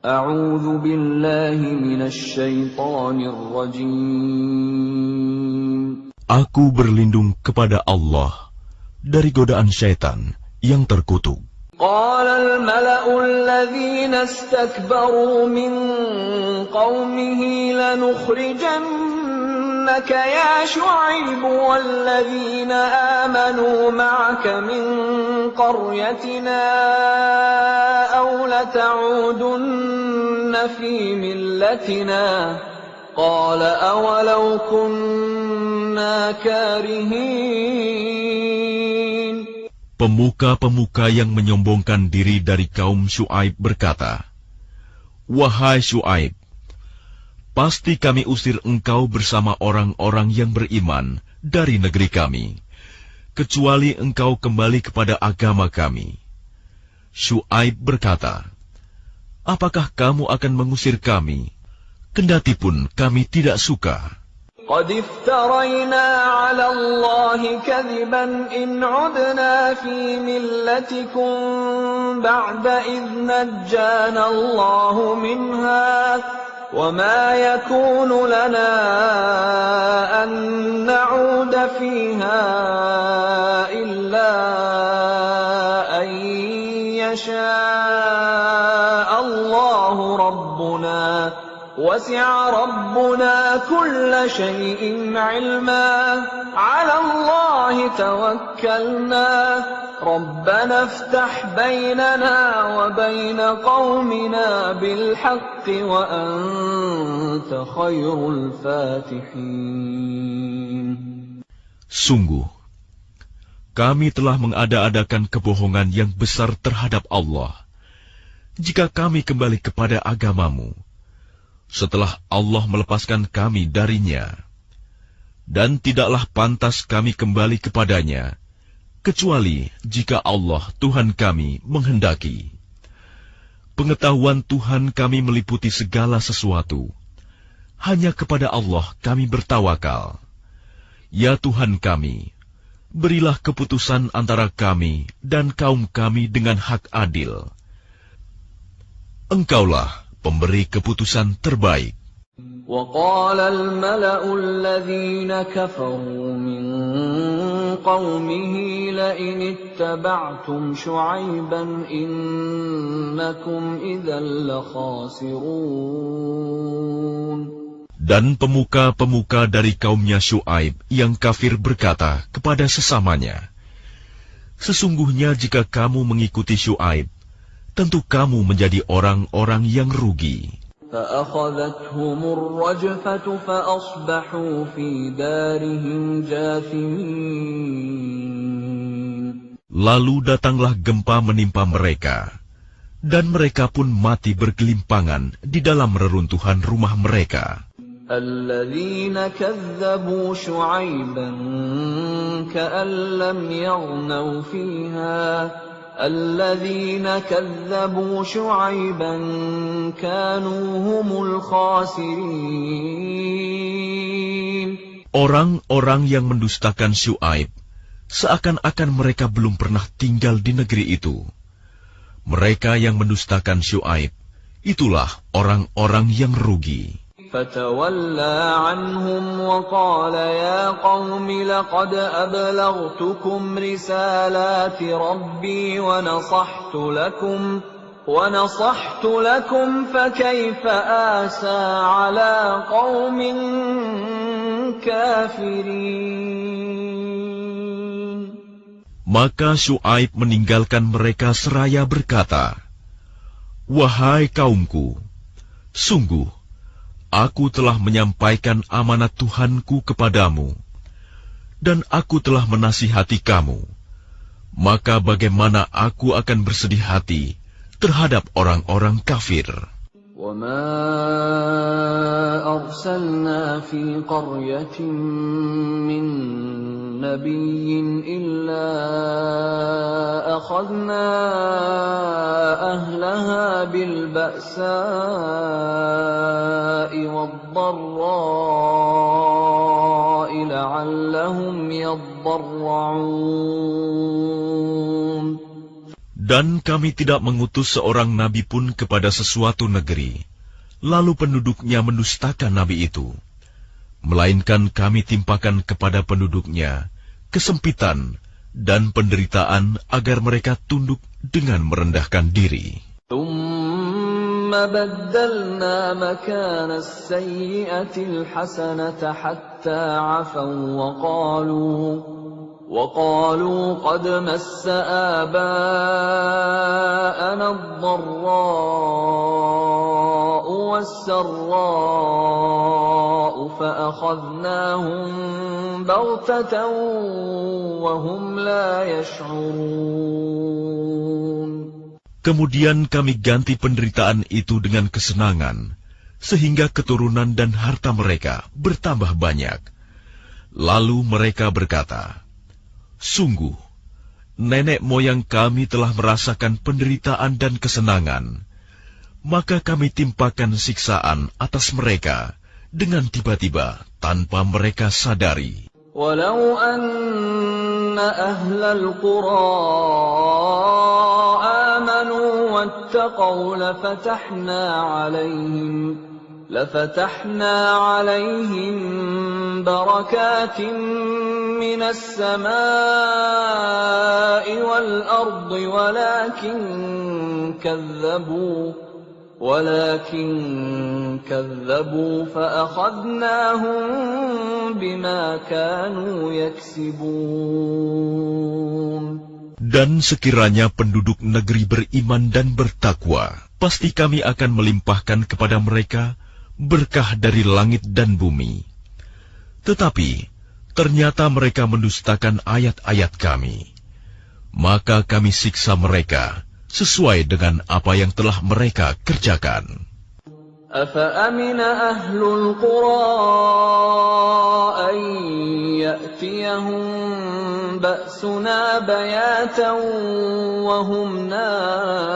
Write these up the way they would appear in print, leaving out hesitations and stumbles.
A'udzu billahi minasy syaithanir rajim. Aku berlindung kepada Allah dari godaan syaitan yang terkutuk. قال الملأ الذين استكبروا من قومه لنخرجنك يا شعيب والذين آمنوا معك من قريتنا أو لتعودن في ملتنا قال أولو كنا كارهين. Pemuka-pemuka yang menyombongkan diri dari kaum Syuaib berkata, "Wahai Syuaib, pasti kami usir engkau bersama orang-orang yang beriman dari negeri kami, kecuali engkau kembali kepada agama kami." Syuaib berkata, "Apakah kamu akan mengusir kami, kendatipun kami tidak suka?" قد افترينا على الله كذبا إن عدنا في ملتكم بعد إذ نجانا الله منها وما يكون لنا أن نعود فيها إلا أن يشاء الله ربنا وسع ربنا كل شيء علما على الله توكلنا ربنا افتح بيننا وبين قومنا بالحق وأنت خير الفاتحين. Sungguh, kami telah mengada-adakan kebohongan yang besar terhadap Allah. Jika kami kembali kepada agamamu, setelah Allah melepaskan kami darinya, dan tidaklah pantas kami kembali kepadanya, kecuali jika Allah Tuhan kami menghendaki. Pengetahuan Tuhan kami meliputi segala sesuatu. Hanya kepada Allah kami bertawakal. Ya Tuhan kami, berilah keputusan antara kami dan kaum kami dengan hak adil. Engkaulah pemberi keputusan terbaik. وقال الملأ الذين كفروا من قومه لئن اتبعتم شعيبا إنكم إذا لخاسرون. Dan pemuka-pemuka dari kaumnya Syuaib yang kafir berkata kepada sesamanya, "Sesungguhnya jika kamu mengikuti Syuaib, tentu kamu menjadi orang-orang yang rugi." فأخذتهم الرجفة فأصبحوا في دارهم جاثمين. Lalu datanglah gempa menimpa mereka, dan mereka pun mati bergelimpangan di dalam reruntuhan rumah mereka. الذين كذبوا شعيبا كأن لم يغنوا فيها الذين كذبوا شعيبا كانوا هم الخاسرين. Orang-orang yang mendustakan Syuaib seakan-akan mereka belum pernah tinggal di negeri itu. Mereka yang mendustakan Syuaib, itulah orang-orang yang rugi. فتولى عنهم وقال يا قوم لقد أبلغتكم رسالات ربي ونصحت لكم فكيف آسى على قوم كافرين. Maka Syuaib meninggalkan mereka seraya berkata, "Wahai kaumku, sungguh aku telah menyampaikan amanat Tuhanku kepadamu, dan aku telah menasihati kamu. Maka bagaimana aku akan bersedih hati terhadap orang-orang kafir?" وَمَا أَرْسَلْنَا فِي قَرْيَةٍ مِّن نَّبِيٍّ إِلَّا أَخَذْنَا أَهْلَهَا بِالْبَأْسَاءِ وَالضَّرَّاءِ لَعَلَّهُمْ يَضَّرَّعُونَ. Dan kami tidak mengutus seorang nabi pun kepada sesuatu negeri, lalu penduduknya mendustakan nabi itu. Melainkan kami timpakan kepada penduduknya kesempitan dan penderitaan agar mereka tunduk dengan merendahkan diri. ثم بدلنا مكان السيئة الحسنة حتى عفوا وقالوا قد مس آباءنا الضراء والسراء فأخذناهم بغتة وهم لا يشعرون. Kemudian kami ganti penderitaan itu dengan kesenangan, sehingga keturunan dan harta mereka bertambah banyak. Lalu mereka berkata, "Sungguh, nenek moyang kami telah merasakan penderitaan dan kesenangan, maka kami timpakan siksaan atas mereka dengan tiba-tiba tanpa mereka sadari." Walau anna ahlal qura amanu wattaqaw lafatahna alaihim barakatin minas samai wal ardi ولكن كذبوا فأخذناهم بما كانوا يكسبون. Dan sekiranya penduduk negeri beriman dan bertakwa, pasti kami akan melimpahkan kepada mereka berkah dari langit dan bumi. Tetapi ternyata mereka mendustakan ayat-ayat kami. Maka kami siksa mereka sesuai dengan apa yang telah mereka kerjakan. أَفَأَمِنَ أَهْلُ الْقُرَىٰ أَن يَأْتِيَهُم بَأْسُنَا بَيَاتًا وَهُمْ نَائِمُونَ.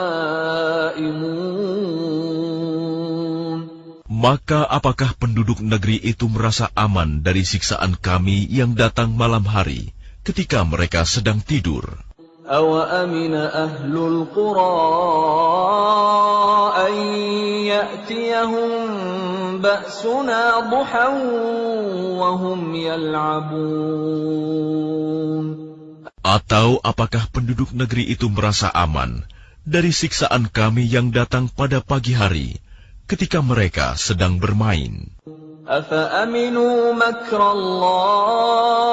Maka apakah penduduk negeri itu merasa aman dari siksaan kami yang datang malam hari ketika mereka sedang tidur? أَوَأَمِنَ أَهْلُ الْقُرَىٰ أَن يَأْتِيَهُم بَأْسُنَا ضُحًى وَهُمْ يَلْعَبُونَ. Atau apakah penduduk negeri itu merasa aman dari siksaan kami yang datang pada pagi hari ketika mereka sedang bermain? أَفَأَمِنُوا مَكْرَ اللَّهِ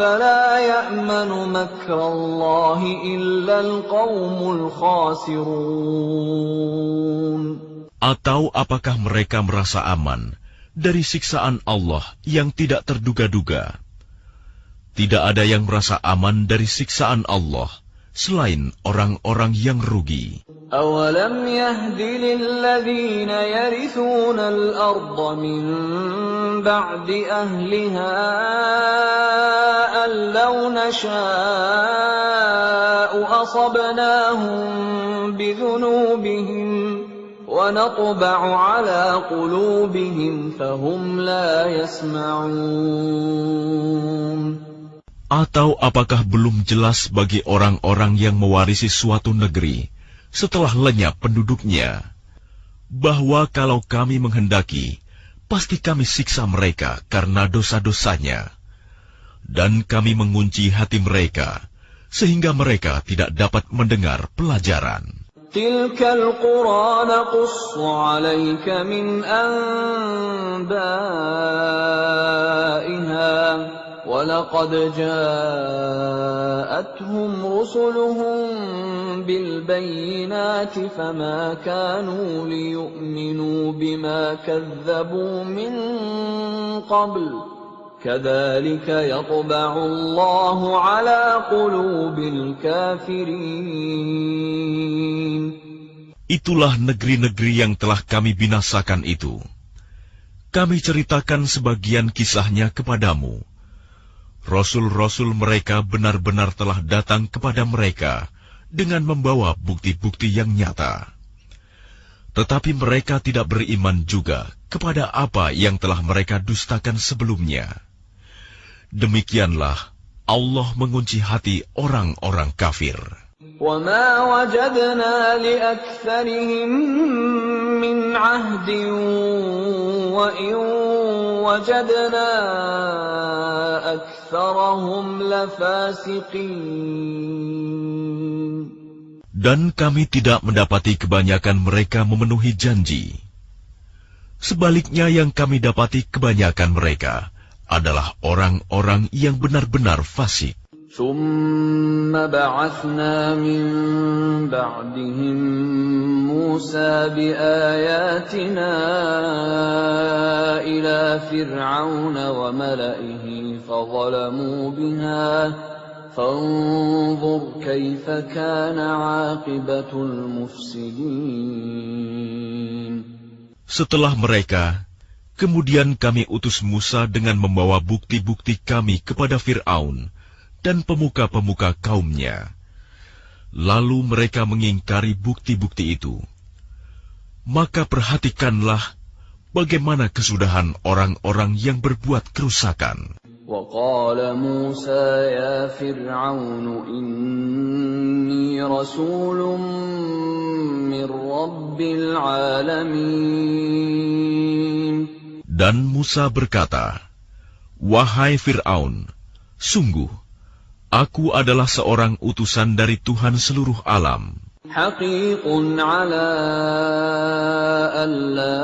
فَلَا يَأْمَنُ مَكْرَ اللَّهِ إِلَّا الْقَوْمُ الْخَاسِرُونَ. Atau apakah mereka merasa aman dari siksaan Allah yang tidak terduga-duga? Tidak ada yang merasa aman dari siksaan Allah selain orang-orang yang rugi. أَوَلَمْ يَهْدِ لِلَّذِينَ يَرِثُونَ الْأَرْضَ مِن بَعْدِ أَهْلِهَا أَن لَّوْ نَشَاءُ أَصَبْنَاهُم بِذُنُوبِهِمْ وَنَطْبَعُ عَلَىٰ قُلُوبِهِمْ فَهُمْ لَا يَسْمَعُونَ. Atau apakah belum jelas bagi orang-orang yang mewarisi suatu negeri setelah lenyap penduduknya, bahwa kalau kami menghendaki, pasti kami siksa mereka karena dosa-dosanya, dan kami mengunci hati mereka, sehingga mereka tidak dapat mendengar pelajaran. Tilkal qura naqussu 'alaika min anba'iha وَلَقَدْ جَاءَتْهُمْ رُسُلُهُم بِالْبَيِّنَاتِ فَمَا كَانُوا لِيُؤْمِنُوا بِمَا كَذَّبُوا مِن قَبْلُ كَذَلِكَ يَطْبَعُ اللَّهُ عَلَىٰ قُلُوبِ الْكَافِرِينَ. Itulah negeri-negeri yang telah kami binasakan itu. Kami ceritakan sebagian kisahnya kepadamu. Rasul-rasul mereka benar-benar telah datang kepada mereka dengan membawa bukti-bukti yang nyata. Tetapi mereka tidak beriman juga kepada apa yang telah mereka dustakan sebelumnya. Demikianlah Allah mengunci hati orang-orang kafir. وَمَا وَجَدْنَا لِأَكْثَرِهِم مِّنْ عَهْدٍ وَإِن وَجَدْنَا أَكْثَرَهُمْ لَفَاسِقِينَ. Dan kami tidak mendapati kebanyakan mereka memenuhi janji. Sebaliknya yang kami dapati kebanyakan mereka adalah orang-orang yang benar-benar fasik. ثُمَّ بَعَثْنَا مِن بَعْدِهِم مُّوسَىٰ بِآيَاتِنَا إِلَىٰ فِرْعَوْنَ وَمَلَئِهِ فَظَلَمُوا بِهَا فَانظُرْ كَيْفَ كَانَ عَاقِبَةُ الْمُفْسِدِينَ. Setelah mereka, kemudian kami utus Musa dengan membawa bukti-bukti kami kepada Fir'aun dan pemuka-pemuka kaumnya. Lalu mereka mengingkari bukti-bukti itu. Maka perhatikanlah bagaimana kesudahan orang-orang yang berbuat kerusakan. وَقَالَ مُوسَى يَا فِرْعَوْنُ إِنِّي رَسُولٌ مِّن رَّبِّ الْعَالَمِينَ. Dan Musa berkata, "Wahai Fir'aun, sungguh, aku adalah seorang utusan dari Tuhan seluruh alam. حَقِيقٌ عَلَىٰ أَلَّا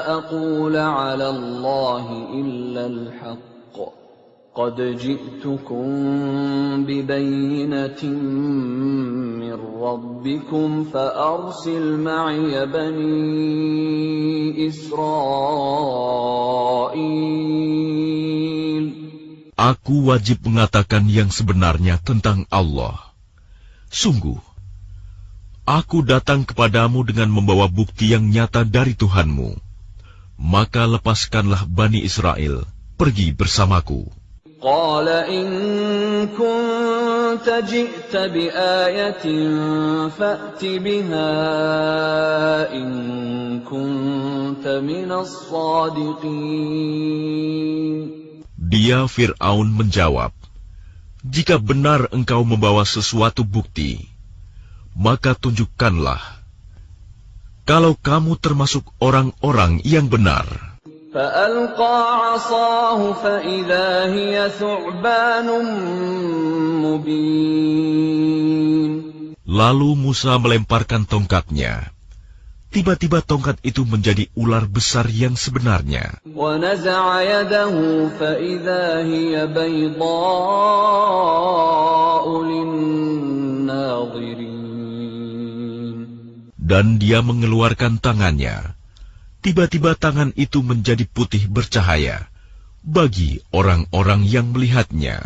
أَقُولَ عَلَى اللَّهِ إِلَّا الْحَقَّ قَدْ جِئْتُكُم بِبَيِّنَةٍ مِّن رَّبِّكُمْ فَأَرْسِلْ مَعِيَ بَنِي إِسْرَائِيلَ." Aku wajib mengatakan yang sebenarnya tentang Allah. Sungguh, aku datang kepadamu dengan membawa bukti yang nyata dari Tuhanmu. Maka lepaskanlah Bani Israel, pergi bersamaku. قَالَ إِن كُنتَ جِئْتَ بِآيَةٍ فَأْتِ بِهَا إِن كُنتَ مِنَ الصَّادِقِينَ. Dia Fir'aun menjawab, "Jika benar engkau membawa sesuatu bukti, maka tunjukkanlah. Kalau kamu termasuk orang-orang yang benar." فَأَلْقَى عَصَاهُ فَإِذَا هِيَ ثُعْبَانٌ مُّبِينٌ. Lalu Musa melemparkan tongkatnya. Tiba-tiba tongkat itu menjadi ular besar yang sebenarnya. وَنَزَعَ يَدَهُ فَإِذَا هِيَ بَيْضَاءُ لِلنَّاظِرِينَ. Dan dia mengeluarkan tangannya. Tiba-tiba tangan itu menjadi putih bercahaya bagi orang-orang yang melihatnya.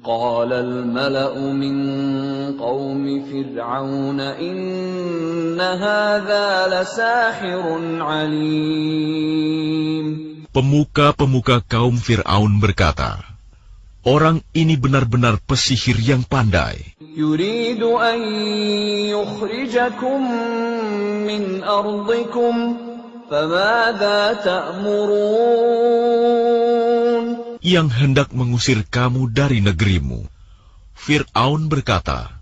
قَالَ الْمَلَأُ مِنْ قَوْمِ فِرْعَوْنَ إِنَّ هَذَا لَسَاحِرٌ عَلِيمٌ. Pemuka-pemuka kaum Fir'aun berkata, "Orang ini benar-benar pesihir yang pandai. يُرِيدُ أَنْ يُخْرِجَكُمْ مِنْ أَرْضِكُمْ فَمَاذَا تَأْمُرُونَ." Yang hendak mengusir kamu dari negerimu. Fir'aun berkata,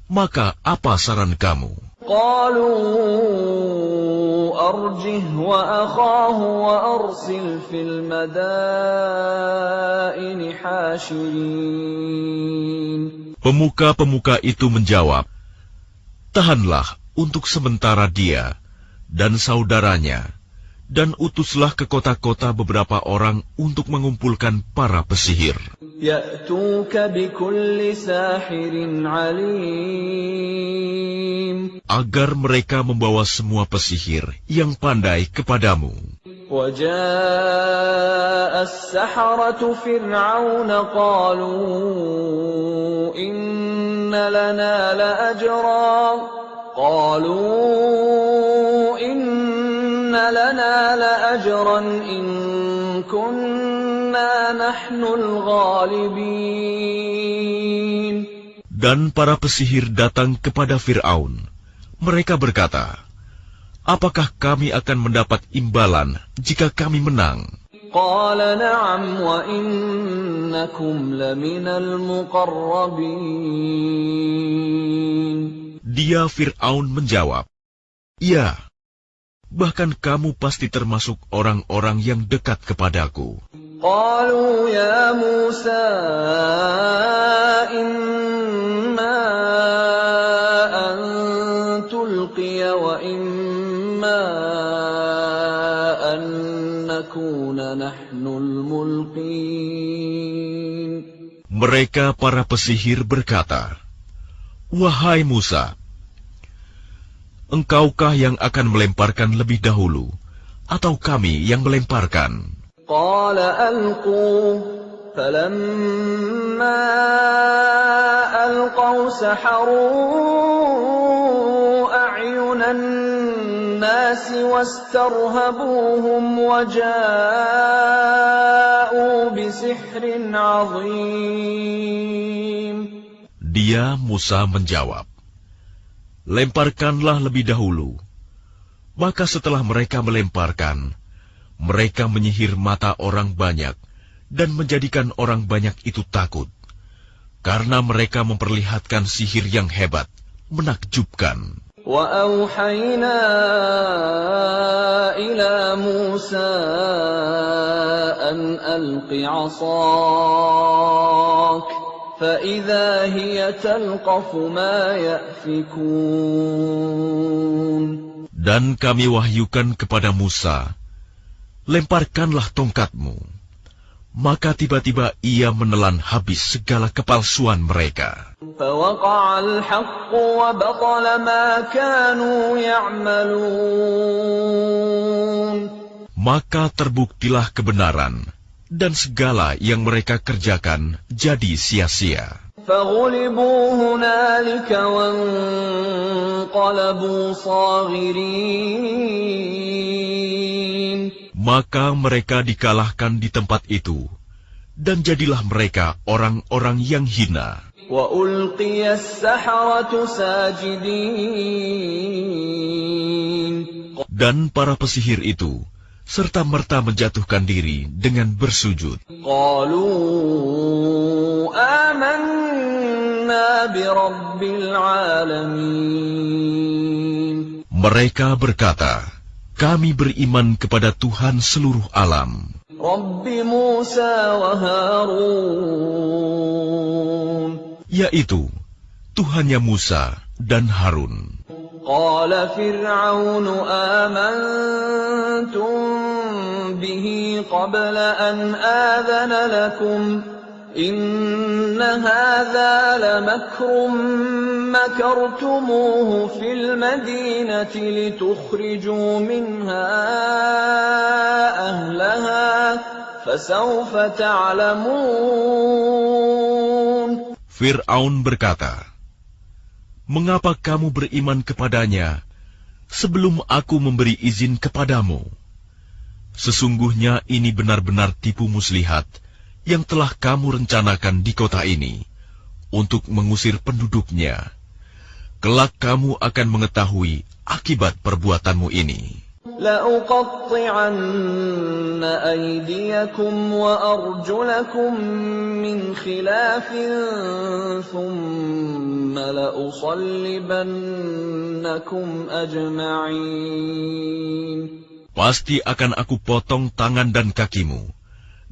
"Maka apa saran kamu?" قَالُوا أَرْجِهْ وَأَخَاهُ وَأَرْسِلْ فِي الْمَدَائِنِ حَاشِرِينَ. Pemuka-pemuka itu menjawab, "Tahanlah untuk sementara dia dan saudaranya, dan utuslah ke kota-kota beberapa orang untuk mengumpulkan para pesihir. يَأْتُوكَ بِكُلِّ سَاحِرٍ عَلِيمٍ. Agar mereka membawa semua pesihir yang pandai kepadamu." وَجَاءَ السَّحَرَةُ فِرْعَوْنَ قَالُوا إِنَّ لَنَا لَأَجْرًا إِن كُنَّا نَحْنُ الْغَالِبِينَ. Dan para pesihir datang kepada Fir'aun. Mereka berkata, "Apakah kami akan mendapat imbalan jika kami menang?" قال نعم وإنكم لمن المقربين. Dia Fir'aun menjawab, "Ya, bahkan kamu pasti termasuk orang-orang yang dekat kepadaku." قالوا يا موسى إما أن تلقي وإما أن نكون نحن الملقين. Mereka para pesihir berkata, "Wahai Musa, engkaukah yang akan melemparkan lebih dahulu, atau kami yang melemparkan?" قال ألقوا فلما ألقوا سحروا أعين الناس واسترهبوهم وجاءوا بسحر عظيم. Dia Musa menjawab, "Lemparkanlah lebih dahulu." Maka setelah mereka melemparkan, mereka menyihir mata orang banyak dan menjadikan orang banyak itu takut, karena mereka memperlihatkan sihir yang hebat, menakjubkan. وَأَوْحَيْنَا إِلَى مُوسَى أَنْ أَلْقِ عَصَاكَ فَإِذَا هِيَ تَلْقَفُ مَا يَأْفِكُونَ. Dan kami wahyukan kepada Musa, "Lemparkanlah tongkatmu." Maka tiba-tiba ia menelan habis segala kepalsuan mereka. فَوَقَعَ الْحَقُّ وَبَطَلَ مَا كَانُوا يَعْمَلُونَ. Maka terbuktilah kebenaran, dan segala yang mereka kerjakan jadi sia-sia. فَغُلِبُوا هُنَالِكَ وَانقَلَبُوا صَاغِرِينَ. Maka mereka dikalahkan di tempat itu, dan jadilah mereka orang-orang yang hina. وَأُلْقِيَ السَّحَرَةُ سَاجِدِينَ. Dan para pesihir itu serta-merta menjatuhkan diri dengan bersujud. قَالُوا آمَنَّا بِرَبِّ الْعَالَمِينَ. Mereka berkata, "Kami beriman kepada Tuhan seluruh alam, رَبِّ مُوسَى وَهَارُونَ. yaitu Tuhannya Musa dan Harun." قال فرعون آمنتم به قبل أن آذن لكم إن هذا لمكر مكرتموه في المدينة لتخرجوا منها أهلها فسوف تعلمون. Fir'aun berkata, "Mengapa kamu beriman kepadanya sebelum aku memberi izin kepadamu? Sesungguhnya ini benar-benar tipu muslihat yang telah kamu rencanakan di kota ini untuk mengusir penduduknya. Kelak kamu akan mengetahui akibat perbuatanmu ini." لأقطعن أيديكم وأرجلكم من خلاف ثم لأصلبنكم أجمعين. Pasti akan aku potong tangan dan kakimu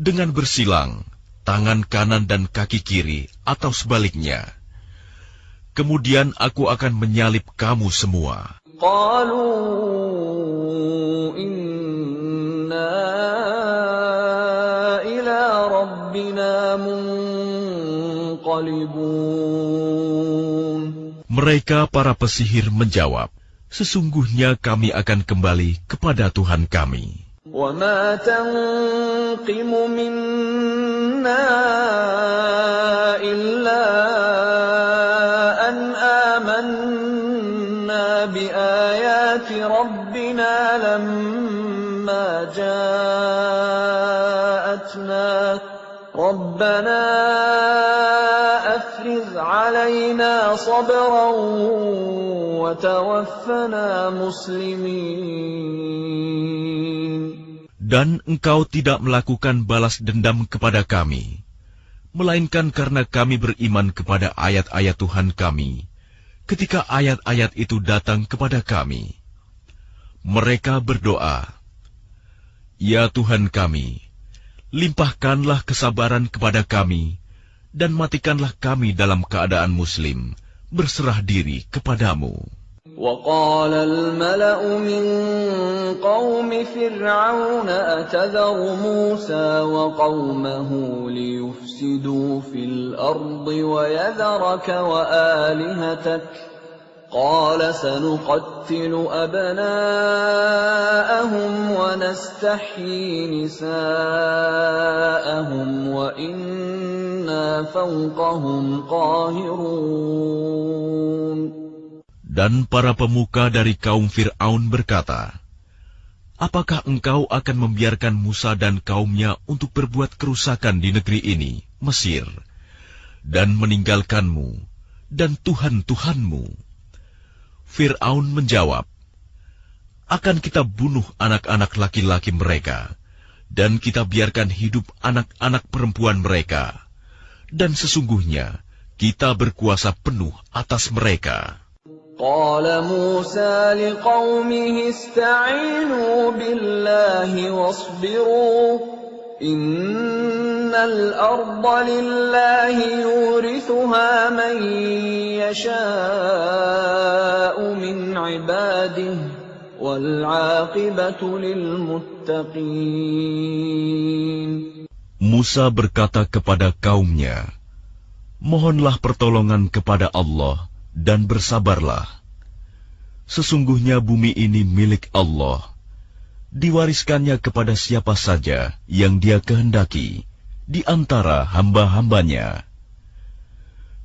dengan bersilang, tangan kanan dan kaki kiri atau sebaliknya. Kemudian aku akan menyalib kamu semua. قالوا إنا إلى ربنا منقلبون. Mereka para pesihir menjawab, "Sesungguhnya kami akan kembali kepada Tuhan kami." وما تنقم منا إلا أن آمنا بآيات ربنا لما جاءتنا ربنا أفرغ علينا صبرا وتوفنا مسلمين. Dan engkau tidak melakukan balas dendam kepada kami, melainkan karena kami beriman kepada ayat-ayat Tuhan kami, ketika ayat-ayat itu datang kepada kami. Mereka berdoa, "Ya Tuhan kami, limpahkanlah kesabaran kepada kami, dan matikanlah kami dalam keadaan muslim, berserah diri kepadamu." وقال الملأ من قوم فرعون أتذر موسى وقومه ليفسدوا في الأرض ويذرك وآلهتك قال سنقتل أبناءهم ونستحيي نساءهم وإنا فوقهم قاهرون. Dan para pemuka dari kaum Fir'aun berkata, "Apakah engkau akan membiarkan Musa dan kaumnya untuk berbuat kerusakan di negeri ini, Mesir, dan meninggalkanmu dan Tuhan-Tuhanmu?" Fir'aun menjawab, "Akan kita bunuh anak-anak laki-laki mereka, dan kita biarkan hidup anak-anak perempuan mereka, dan sesungguhnya kita berkuasa penuh atas mereka." قال موسى لقومه استعينوا بالله واصبروا إن الأرض لله يورثها من يشاء من عباده والعاقبة للمتقين. Musa berkata kepada kaumnya, "Mohonlah pertolongan kepada Allah dan bersabarlah. Sesungguhnya bumi ini milik Allah, diwariskannya kepada siapa saja yang Dia kehendaki di antara hamba-hambanya.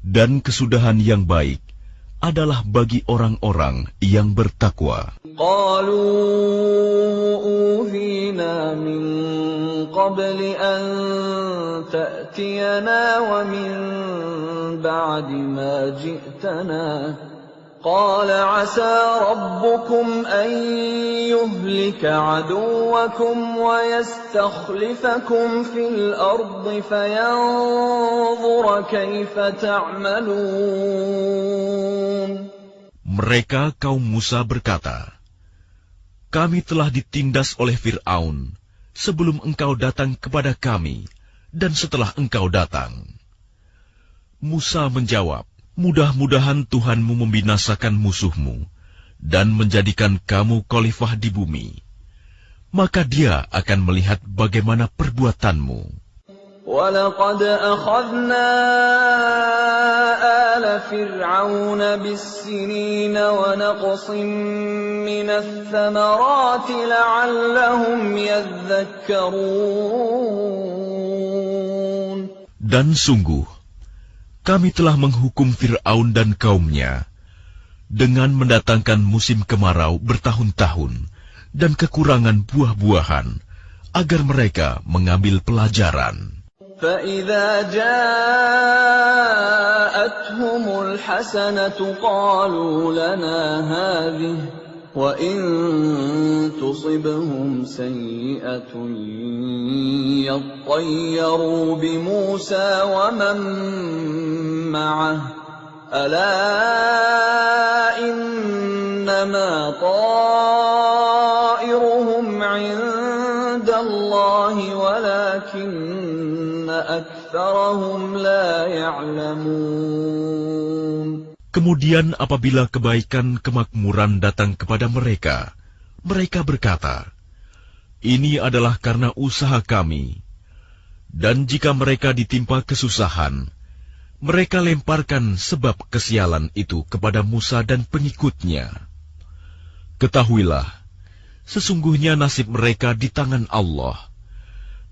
Dan kesudahan yang baik adalah bagi orang-orang yang bertakwa." قالوا أوذينا من قبل أن تأتينا ومن بعد ما جئتنا قال عسى ربكم أن يهلك عدوكم ويستخلفكم في الأرض فينظر كيف تعملون. Mereka kaum Musa berkata, "Kami telah ditindas oleh Fir'aun sebelum engkau datang kepada kami dan setelah engkau datang." Musa menjawab, "Mudah-mudahan Tuhanmu membinasakan musuhmu dan menjadikan kamu khalifah di bumi. Maka Dia akan melihat bagaimana perbuatanmu." وَلَقَدْ أَخَذْنَا آلَ فِرْعَوْنَ بِالسِّنِينَ وَنَقْصٍ مِّنَ الثَّمَرَاتِ لَعَلَّهُمْ يَذَّكَّرُونَ. Dan sungguh, kami telah menghukum Fir'aun dan kaumnya dengan mendatangkan musim kemarau bertahun-tahun dan kekurangan buah-buahan, agar mereka mengambil pelajaran. فَإِذَا جَاءَتْهُمُ الْحَسَنَةُ قَالُوا لَنَا هَٰذِهِ وَإِن تُصِبْهُمْ سَيِّئَةٌ يَطَّيَّرُوا بِمُوسَىٰ وَمَن مَّعَهُ أَلَا إِنَّمَا طَائِرُهُمْ عِندَ اللَّهِ وَلَٰكِنَّ أَكْثَرَهُمْ لَا يَعْلَمُونَ. Kemudian apabila kebaikan kemakmuran datang kepada mereka, mereka berkata, "Ini adalah karena usaha kami." Dan jika mereka ditimpa kesusahan, mereka lemparkan sebab kesialan itu kepada Musa dan pengikutnya. Ketahuilah, sesungguhnya nasib mereka di tangan Allah,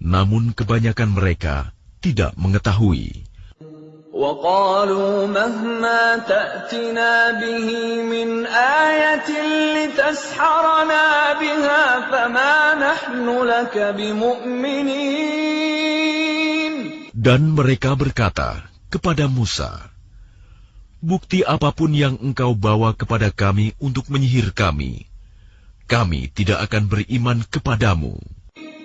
namun kebanyakan mereka tidak mengetahui. وَقَالُوا مَهْمَا تَأْتِنَا بِهِ مِنْ آيَةٍ لِتَسْحَرَنَا بِهَا فَمَا نَحْنُ لَكَ بِمُؤْمِنِينَ. Dan mereka berkata kepada Musa, "Bukti apapun yang engkau bawa kepada kami untuk menyihir kami, kami tidak akan beriman kepadamu."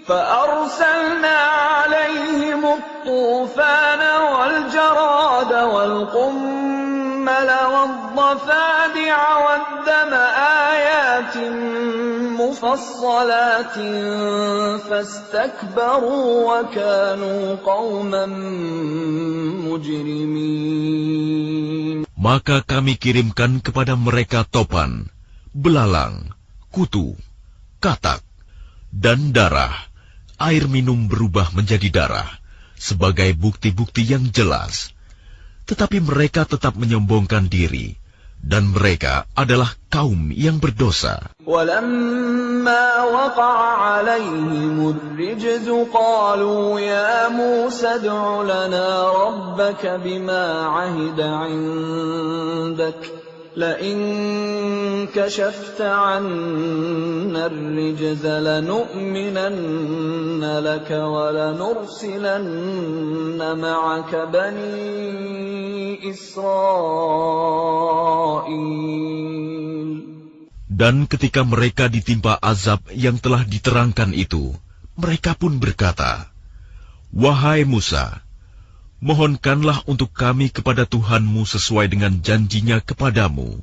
فأرسلنا عليهم الطوفان والجراد والقمل والضفادع والدم آيات مفصلات فاستكبروا وكانوا قوما مجرمين. Maka kami kirimkan kepada mereka topan, belalang, kutu, katak, dan darah. Air minum berubah menjadi darah, sebagai bukti-bukti yang jelas. Tetapi mereka tetap menyombongkan diri, dan mereka adalah kaum yang berdosa. وَلَمَّا وَقَعَ عَلَيْهِمُ الرِّجْزُ قَالُوا يَا مُوسَى ادْعُ لَنَا رَبَّكَ بِمَا عَهِدَ عِندَكَ لَئِن كَشَفْتَ عَنَّا الرِّجْزَ لَنُؤْمِنَنَّ لَكَ وَلَنُرْسِلَنَّ مَعَكَ بَنِي إِسْرَائِيلَ. Dan ketika mereka ditimpa azab yang telah diterangkan itu, mereka pun berkata, "Wahai Musa, mohonkanlah untuk kami kepada Tuhanmu sesuai dengan janjinya kepadamu.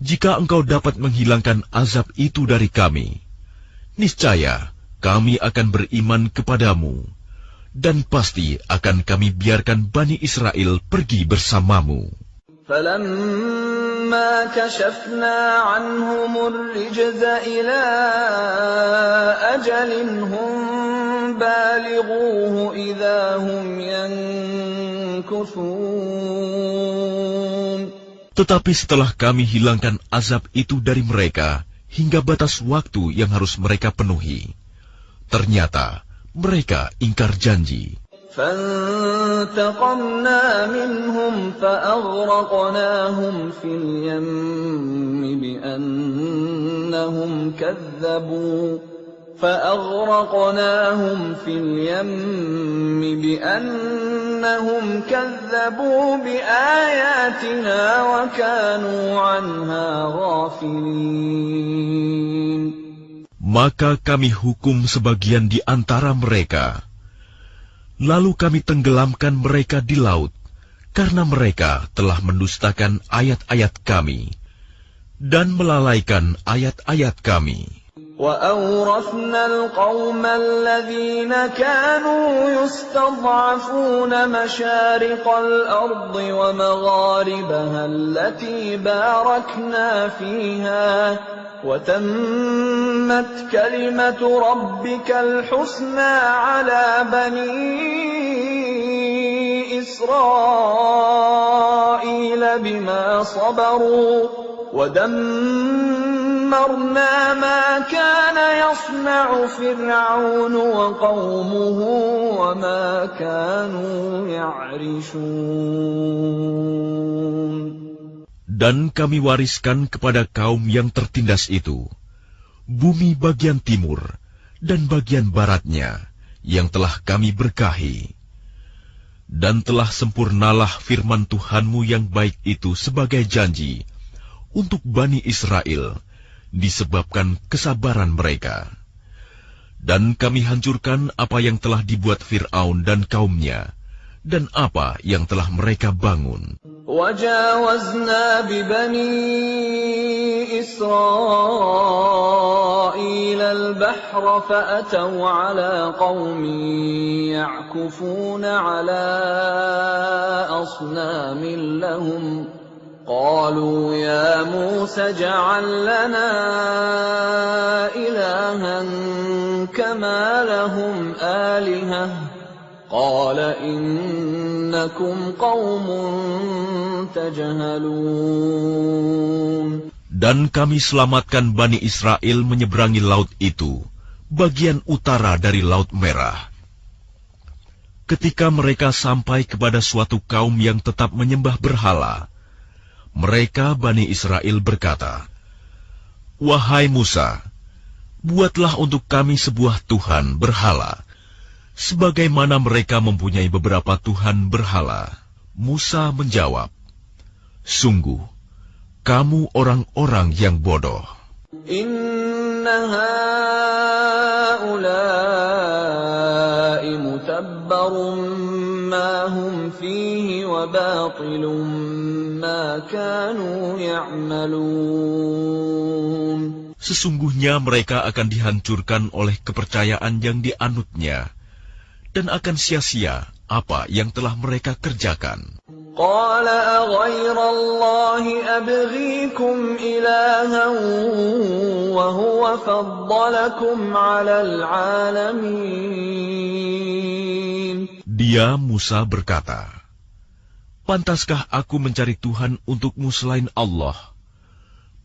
Jika engkau dapat menghilangkan azab itu dari kami, niscaya kami akan beriman kepadamu, dan pasti akan kami biarkan Bani Israel pergi bersamamu." فَلَمَّا كَشَفْنَا عَنْهُمُ الرِّجْزَ إِلَىٰ أَجَلٍ هُمْ بَالِغُوهُ إِذَا هُمْ يَنكُثُونَ. Tetapi setelah kami hilangkan azab itu dari mereka hingga batas waktu yang harus mereka penuhi, ternyata mereka ingkar janji. فَانْتَقَمْنَا مِنْهُمْ فَأَغْرَقْنَاهُمْ فِي الْيَمِّ بِأَنَّهُمْ كَذَّبُوا بِآيَاتِنَا وَكَانُوا عَنْهَا غَافِلِينَ. Maka kami hukum sebagian di antara mereka. Lalu kami tenggelamkan mereka di laut, karena mereka telah mendustakan ayat-ayat kami, dan melalaikan ayat-ayat kami. وَأَوْرَثْنَا الْقَوْمَ الَّذِينَ كَانُوا يُسْتَضْعَفُونَ مَشَارِقَ الْأَرْضِ وَمَغَارِبَهَا الَّتِي بَارَكْنَا فِيهَا وَتَمَّتْ كَلِمَةُ رَبِّكَ الْحُسْنَى عَلَى بَنِي إِسْرَائِيلَ بِمَا صَبَرُوا وَدَمَّرْنَا مَا كَانَ يَصْنَعُ فِرْعَوْنُ وَقَوْمُهُ وَمَا كَانُوا يَعْرِشُونَ. Dan kami wariskan kepada kaum yang tertindas itu bumi bagian timur dan bagian baratnya yang telah kami berkahi. Dan telah sempurnalah firman Tuhanmu yang baik itu sebagai janji untuk Bani Israel disebabkan kesabaran mereka. Dan kami hancurkan apa yang telah dibuat Fir'aun dan kaumnya, dan apa yang telah mereka bangun. وَجَاوَزْنَا بِبَنِي إِسْرَائِيلَ الْبَحْرَ فَأَتَوْا عَلَىٰ قَوْمٍ يَعْكُفُونَ عَلَىٰ أَصْنَامٍ لَّهُمْ قَالُوا يَا مُوسَى اجْعَل لَّنَا إِلَٰهًا كَمَا لَهُمْ آلِهَةٌ قَالَ إِنَّكُمْ قَوْمٌ تَجْهَلُونَ. Dan kami selamatkan Bani Israel menyeberangi laut itu, bagian utara dari Laut Merah. Ketika mereka sampai kepada suatu kaum yang tetap menyembah berhala, mereka Bani Israel berkata, "Wahai Musa, buatlah untuk kami sebuah Tuhan berhala, sebagaimana mereka mempunyai beberapa Tuhan berhala." Musa menjawab, "Sungguh, kamu orang-orang yang bodoh. Inna ha'ulai هؤلاء متبر ما هم فيه وباطل ما كانوا يعملون. Sesungguhnya mereka akan dihancurkan oleh kepercayaan yang dianutnya, dan akan sia-sia apa yang telah mereka kerjakan. قال أغير الله أبغيكم إلها وهو فضلكم على العالمين. Dia Musa berkata, "Pantaskah aku mencari Tuhan untukmu selain Allah,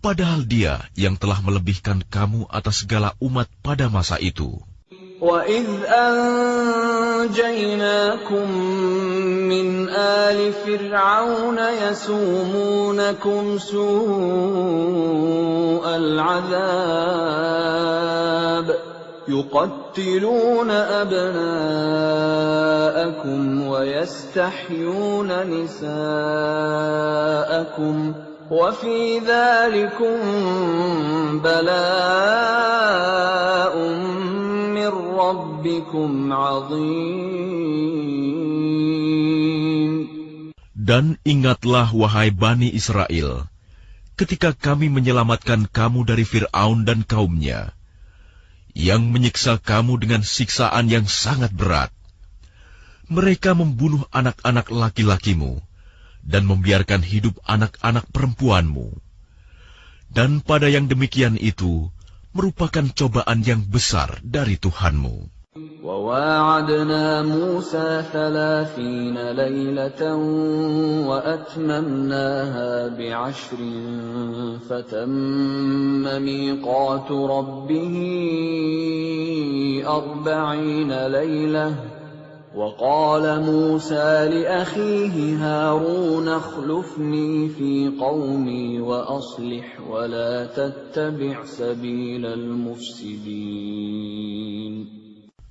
padahal Dia yang telah melebihkan kamu atas segala umat pada masa itu." وَإِذْ أَنْجَيْنَاكُمْ مِنْ آلِ فِرْعَوْنَ يَسُومُونَكُمْ سُوءَ الْعَذَابِ يُقَتِّلُونَ أَبْنَاءَكُمْ وَيَسْتَحْيُونَ نِسَاءَكُمْ وَفِي ذَلِكُمْ بَلَاءٌ مِّن رَّبِّكُمْ عَظِيمٌ. Dan ingatlah wahai Bani Israel, ketika kami menyelamatkan kamu dari Fir'aun dan kaumnya, yang menyiksa kamu dengan siksaan yang sangat berat. Mereka membunuh anak-anak laki-lakimu dan membiarkan hidup anak-anak perempuanmu. Dan pada yang demikian itu merupakan cobaan yang besar dari Tuhanmu. وَوَاعَدْنَا مُوسَى 30 لَيْلَةً وَأَتْمَمْنَاهَا ب10 فَتَمَّ مِيقَاتُ رَبِّهِ 40 لَيْلَةً وَقَالَ مُوسَى لِأَخِيهِ هَارُونَ اخْلُفْنِي فِي قَوْمِي وَأَصْلِحْ وَلَا تَتَّبِعْ سَبِيلَ الْمُفْسِدِينَ.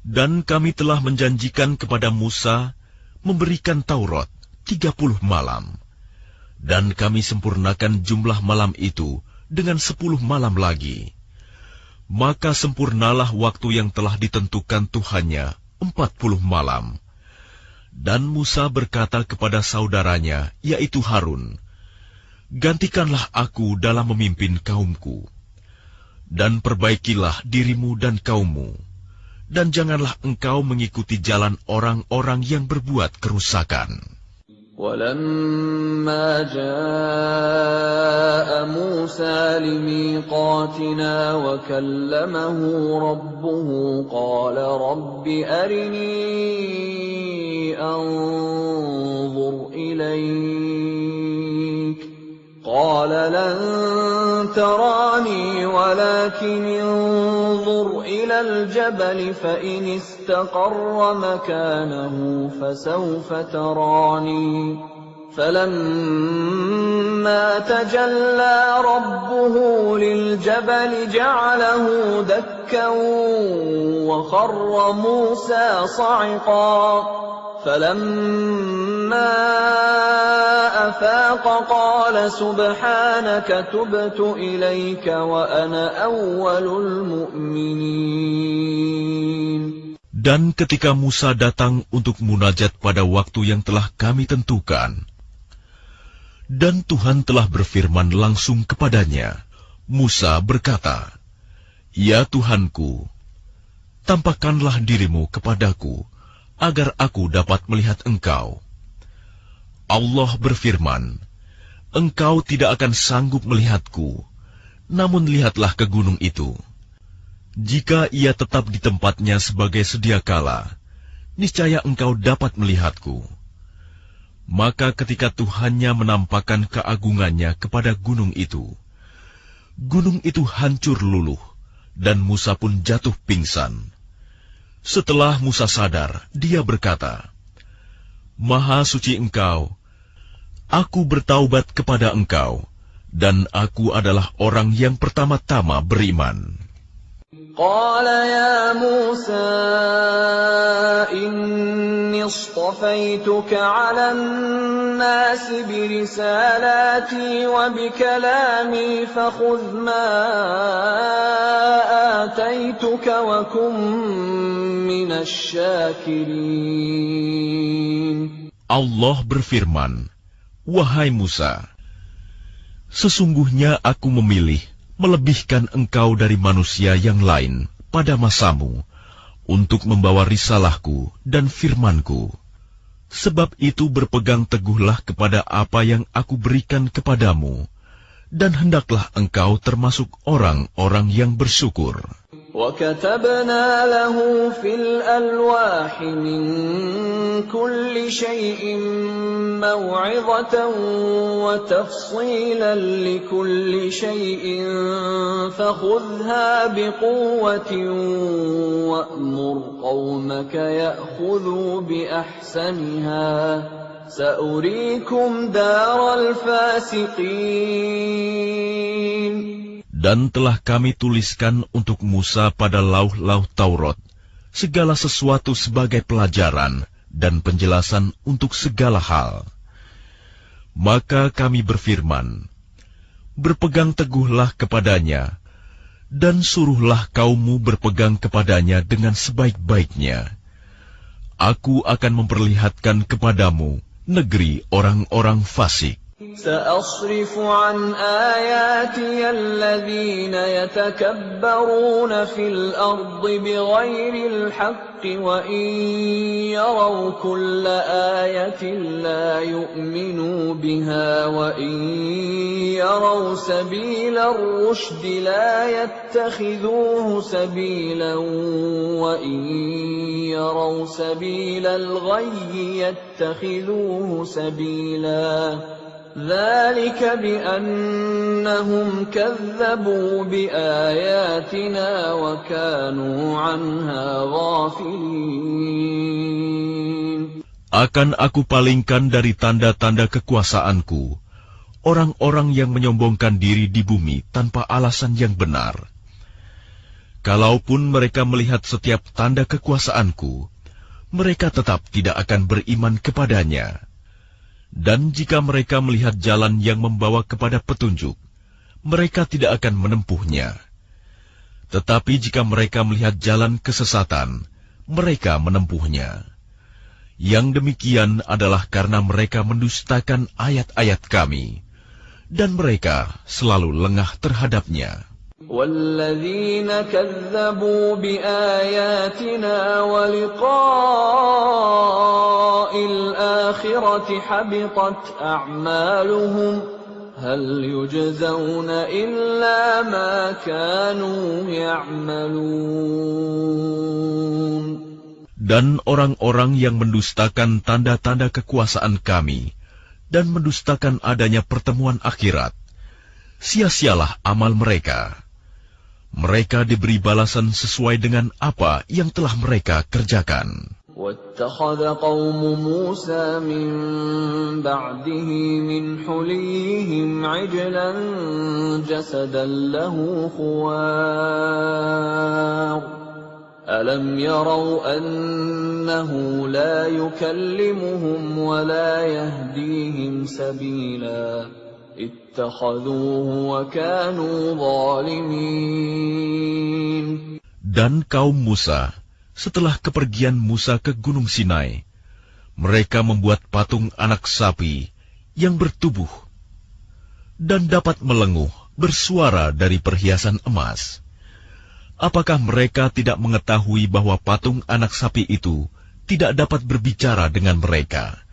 Dan kami telah menjanjikan kepada Musa memberikan Taurat 30 malam. Dan kami sempurnakan jumlah malam itu dengan 10 malam lagi. Maka sempurnalah waktu yang telah ditentukan Tuhannya 40 malam. Dan Musa berkata kepada saudaranya, yaitu Harun, "Gantikanlah aku dalam memimpin kaumku, dan perbaikilah dirimu dan kaummu, dan janganlah engkau mengikuti jalan orang-orang yang berbuat kerusakan." وَلَمَّا جَاءَ مُوسَى لِمِيقَاتِنَا وَكَلَّمَهُ رَبُّهُ قَالَ رَبِّ أَرِنِي أَنظُرْ إِلَيْكَ قَالَ لَن تَرَانِي وَلَكِنِ انظُرْ إِلَى الْجَبَلِ فَإِنِ اسْتَقَرَّ مَكَانَهُ فَسَوْفَ تَرَانِي فَلَمَّا تَجَلَّى رَبُّهُ لِلْجَبَلِ جَعَلَهُ دَكًّا وَخَرَّ مُوسَى صَعِقًا فَلَمَّا أَفَاقَ قَالَ سُبْحَانَكَ تُبْتُ إِلَيْكَ وَأَنَا أَوَّلُ الْمُؤْمِنِينَ. Dan ketika Musa datang untuk munajat pada waktu yang telah kami tentukan, dan Tuhan telah berfirman langsung kepadanya, Musa berkata, "Ya Tuhanku, tampakkanlah dirimu kepadaku, agar aku dapat melihat engkau." Allah berfirman, "Engkau tidak akan sanggup melihatku, namun lihatlah ke gunung itu. Jika ia tetap di tempatnya sebagai sedia kala, niscaya engkau dapat melihatku." Maka ketika Tuhannya menampakkan keagungannya kepada gunung itu hancur luluh, dan Musa pun jatuh pingsan. Setelah Musa sadar, dia berkata, "Maha suci engkau, aku bertaubat kepada engkau, dan aku adalah orang yang pertama-tama beriman." قال يا موسى إني اصطفيتك على الناس برسالاتي وبكلامي فخذ ما آتيتك وكن من الشاكرين. Allah berfirman, "Wahai Musa, sesungguhnya aku memilih melebihkan engkau dari manusia yang lain pada masamu untuk membawa risalahku dan firmanku. Sebab itu berpegang teguhlah kepada apa yang aku berikan kepadamu, dan hendaklah engkau termasuk orang-orang yang bersyukur." وَكَتَبْنَا لَهُ فِي الْأَلْوَاحِ مِنْ كُلِّ شَيْءٍ مَوْعِظَةً وَتَفْصِيلًا لِكُلِّ شَيْءٍ فَخُذْهَا بِقُوَّةٍ وَأْمُرْ قَوْمَكَ يَأْخُذُوا بِأَحْسَنِهَا سَأُرِيكُمْ دَارَ الْفَاسِقِينَ. Dan telah kami tuliskan untuk Musa pada lauh-lauh Taurat segala sesuatu sebagai pelajaran dan penjelasan untuk segala hal. Maka kami berfirman, berpegang teguhlah kepadanya, dan suruhlah kaummu berpegang kepadanya dengan sebaik-baiknya. Aku akan memperlihatkan kepadamu negeri orang-orang fasik. سأصرف عن آياتي الذين يتكبرون في الأرض بغير الحق وإن يروا كل آية لا يؤمنوا بها وإن يروا سبيل الرشد لا يتخذوه سبيلا وإن يروا سبيل الغي يتخذوه سبيلا ذلك بأنهم كذبوا بآياتنا وكانوا عنها غافلين. Akan aku palingkan dari tanda-tanda kekuasaanku orang-orang yang menyombongkan diri di bumi tanpa alasan yang benar. Kalaupun mereka melihat setiap tanda kekuasaanku, mereka tetap tidak akan beriman kepadanya. Dan jika mereka melihat jalan yang membawa kepada petunjuk, mereka tidak akan menempuhnya. Tetapi jika mereka melihat jalan kesesatan, mereka menempuhnya. Yang demikian adalah karena mereka mendustakan ayat-ayat kami, dan mereka selalu lengah terhadapnya. وَالَّذِينَ كَذَّبُوا بِآيَاتِنَا وَلِقَاءِ الْآخِرَةِ حَبِطَتْ أَعْمَالُهُمْ هَلْ يُجْزَوْنَ إِلَّا مَا كَانُوا يَعْمَلُونَ. Dan orang-orang yang mendustakan tanda-tanda kekuasaan kami dan mendustakan adanya pertemuan akhirat, sia-sialah amal mereka. Mereka diberi balasan sesuai dengan apa yang telah mereka kerjakan. وَاتَّخَذَ قَوْمُ مُوسَى مِن بَعْدِهِ مِنْ حُلِيِّهِمْ عِجْلًا جَسَدًا لَهُ خُوَارٌ أَلَمْ يَرَوْا أَنَّهُ لَا يُكَلِّمُهُمْ وَلَا يَهْدِيهِمْ سَبِيلًا اتخذوه وكانوا ظالمين. Dan kaum Musa, setelah kepergian Musa ke Gunung Sinai, mereka membuat patung anak sapi yang bertubuh dan dapat melenguh bersuara dari perhiasan emas. Apakah mereka tidak mengetahui bahwa patung anak sapi itu tidak dapat berbicara dengan mereka,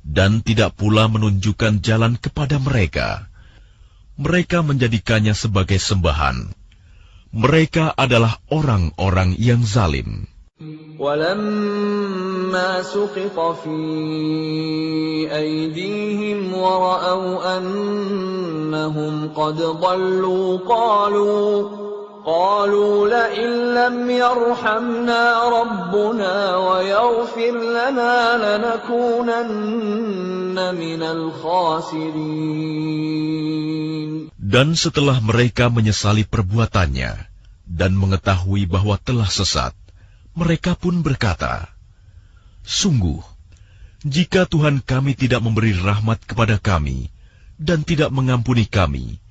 dan tidak pula menunjukkan jalan kepada mereka? Mereka menjadikannya sebagai sembahan. Mereka adalah orang-orang yang zalim. وَلَمَّا سُقِطَ فِي أَيْدِيهِمْ وَرَأَوْا أَنَّهُمْ قَدْ ضَلُّوا قَالُوا لَئِن لَّمْ يَرْحَمْنَا رَبُّنَا وَيَغْفِرْ لَنَا لَنَكُونَنَّ مِنَ الْخَاسِرِينَ. Dan setelah mereka menyesali perbuatannya dan mengetahui bahwa telah sesat, mereka pun berkata, "Sungguh, jika Tuhan kami tidak memberi rahmat kepada kami dan tidak mengampuni kami,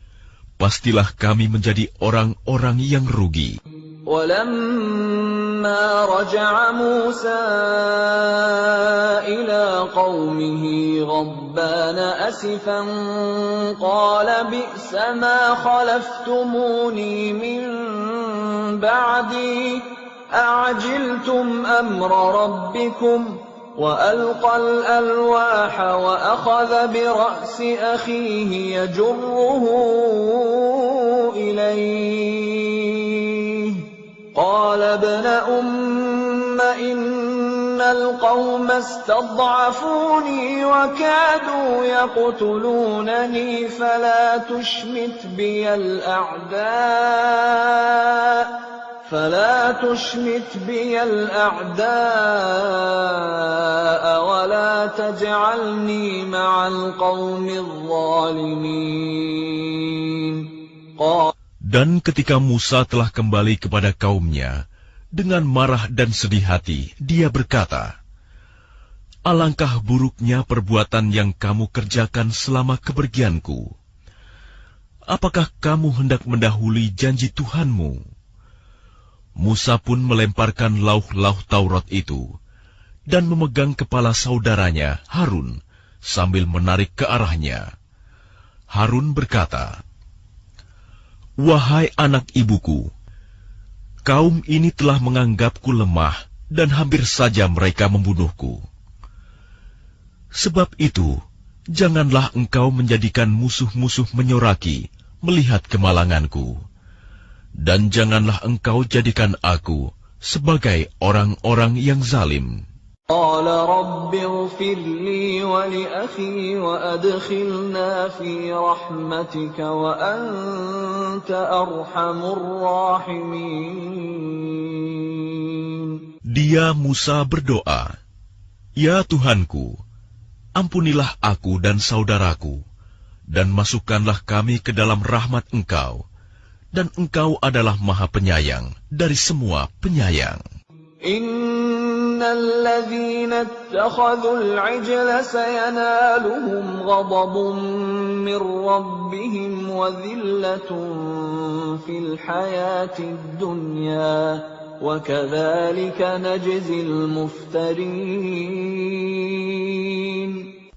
pastilah kami menjadi orang-orang yang rugi." وَلَمَّا رَجَعَ مُوسَىٰ إِلَىٰ قَوْمِهِ غَضْبَانَ أَسِفًا قَالَ بِئْسَ مَا خَلَفْتُمُونِي مِن بَعْدِي أَعَجِلْتُمْ أَمْرَ رَبِّكُمْ وَأَلْقَى الْأَلْوَاحَ وَأَخَذَ بِرَأْسِ أَخِيهِ يَجُرُّهُ إِلَيْهِ قَالَ ابْنَ أُمَّ إِنَّ الْقَوْمَ اسْتَضْعَفُونِي وَكَادُوا يَقْتُلُونَنِي فَلَا تُشْمِتْ بِيَ الْأَعْدَاءَ وَلَا تَجْعَلْنِي مَعَ الْقَوْمِ الظَّالِمِينَ. Dan ketika Musa telah kembali kepada kaumnya, dengan marah dan sedih hati, dia berkata, "Alangkah buruknya perbuatan yang kamu kerjakan selama kepergianku. Apakah kamu hendak mendahului janji Tuhanmu?" Musa pun melemparkan lauh-lauh Taurat itu, dan memegang kepala saudaranya, Harun, sambil menarik ke arahnya. Harun berkata, "Wahai anak ibuku, kaum ini telah menganggapku lemah dan hampir saja mereka membunuhku. Sebab itu, janganlah engkau menjadikan musuh-musuh menyoraki melihat kemalanganku, dan janganlah engkau jadikan aku sebagai orang-orang yang zalim." قال رب اغفر لي ولأخي وأدخلنا في رحمتك وأنت أرحم الراحمين. Dia Musa berdoa, "Ya Tuhanku, ampunilah aku dan saudaraku, dan masukkanlah kami ke dalam rahmat Engkau, dan Engkau adalah Maha Penyayang dari semua penyayang." إِنَّ الَّذِينَ اتَّخَذُوا الْعِجْلَ سَيَنَالُهُمْ غَضَبٌ مِّن رَّبِّهِمْ وَذِلَّةٌ فِي الْحَيَاةِ الدُّنْيَا وَكَذَلِكَ نَجْزِي الْمُفْتَرِينَ.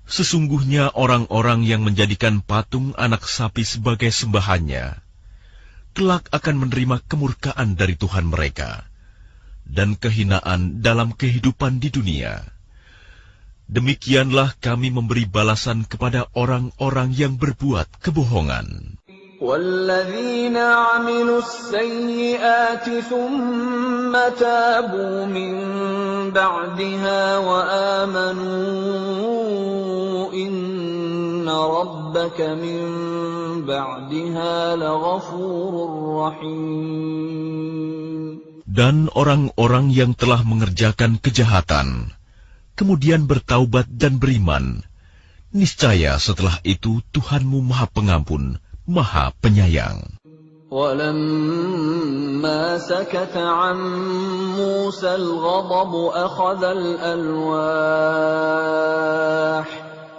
Sesungguhnya orang-orang yang menjadikan patung anak sapi sebagai sembahannya, kelak akan menerima kemurkaan dari Tuhan mereka dan kehinaan dalam kehidupan di dunia. Demikianlah kami memberi balasan kepada orang-orang yang berbuat kebohongan. وَالَّذِينَ عَمِلُوا السَّيِّئَاتِ ثُمَّ تَابُوا مِن بَعْدِهَا وَآمَنُوا إِنَّ رَبَّكَ مِن بَعْدِهَا لَغَفُورٌ رَّحِيمٌ. Dan orang-orang yang telah mengerjakan kejahatan, kemudian bertaubat dan beriman, niscaya setelah itu Tuhanmu Maha Pengampun, Maha Penyayang. وَلَمَّا سَكَتَ عَن مُّوسَى الْغَضَبُ أَخَذَ الْأَلْوَاحَ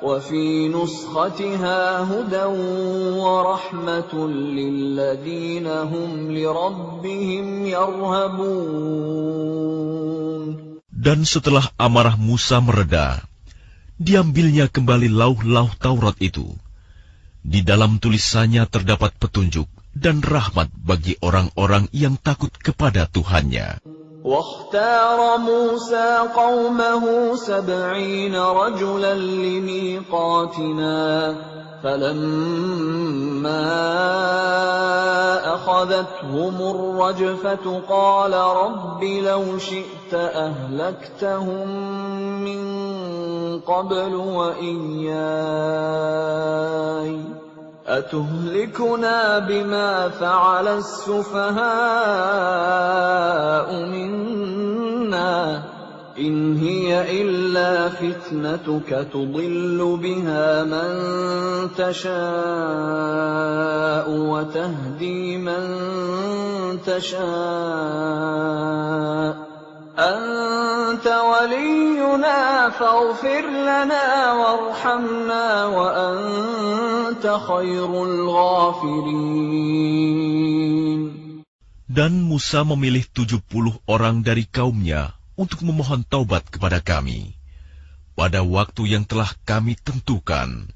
وَفِي نُسْخَتِهَا هُدًى وَرَحْمَةٌ لِّلَّذِينَ هُمْ لِرَبِّهِمْ يَرْهَبُونَ. Dan setelah amarah Musa mereda, diambilnya kembali lauh-lauh Taurat itu. Di dalam tulisannya terdapat petunjuk dan rahmat bagi orang-orang yang takut kepada Tuhannya. وَاخْتَارَ مُوسَىٰ قَوْمَهُ 70 رَجُلًا لِّمِيقَاتِنَا فَلَمَّا أَخَذَتْهُمُ الرَّجْفَةُ قَالَ رَبِّ لَوْ شِئْتَ أَهْلَكْتَهُم مِّن قَبْلُ وَإِيَّايَ أَتُهْلِكُنَا بِمَا فَعَلَ السُّفَهَاءُ مِنَّا إن هي إلا فتنتك تضل بها من تشاء وتهدي من تشاء أنت ولينا فاغفر لنا وارحمنا وأنت خير الغافرين. Dan Musa memilih 70 orang dari kaumnya untuk memohon taubat kepada kami pada waktu yang telah kami tentukan.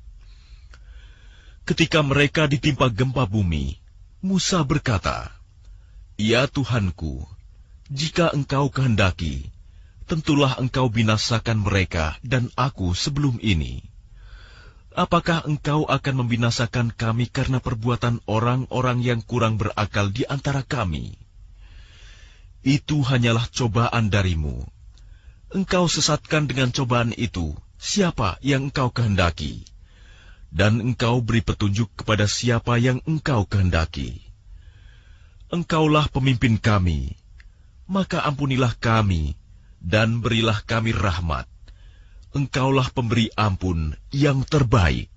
Ketika mereka ditimpa gempa bumi, Musa berkata, "Ya Tuhanku, jika Engkau kehendaki, tentulah Engkau binasakan mereka dan aku sebelum ini. Apakah Engkau akan membinasakan kami karena perbuatan orang-orang yang kurang berakal di antara kami? Itu hanyalah cobaan darimu. Engkau sesatkan dengan cobaan itu siapa yang Engkau kehendaki, dan Engkau beri petunjuk kepada siapa yang Engkau kehendaki. Engkaulah pemimpin kami, maka ampunilah kami, dan berilah kami rahmat. Engkaulah pemberi ampun yang terbaik."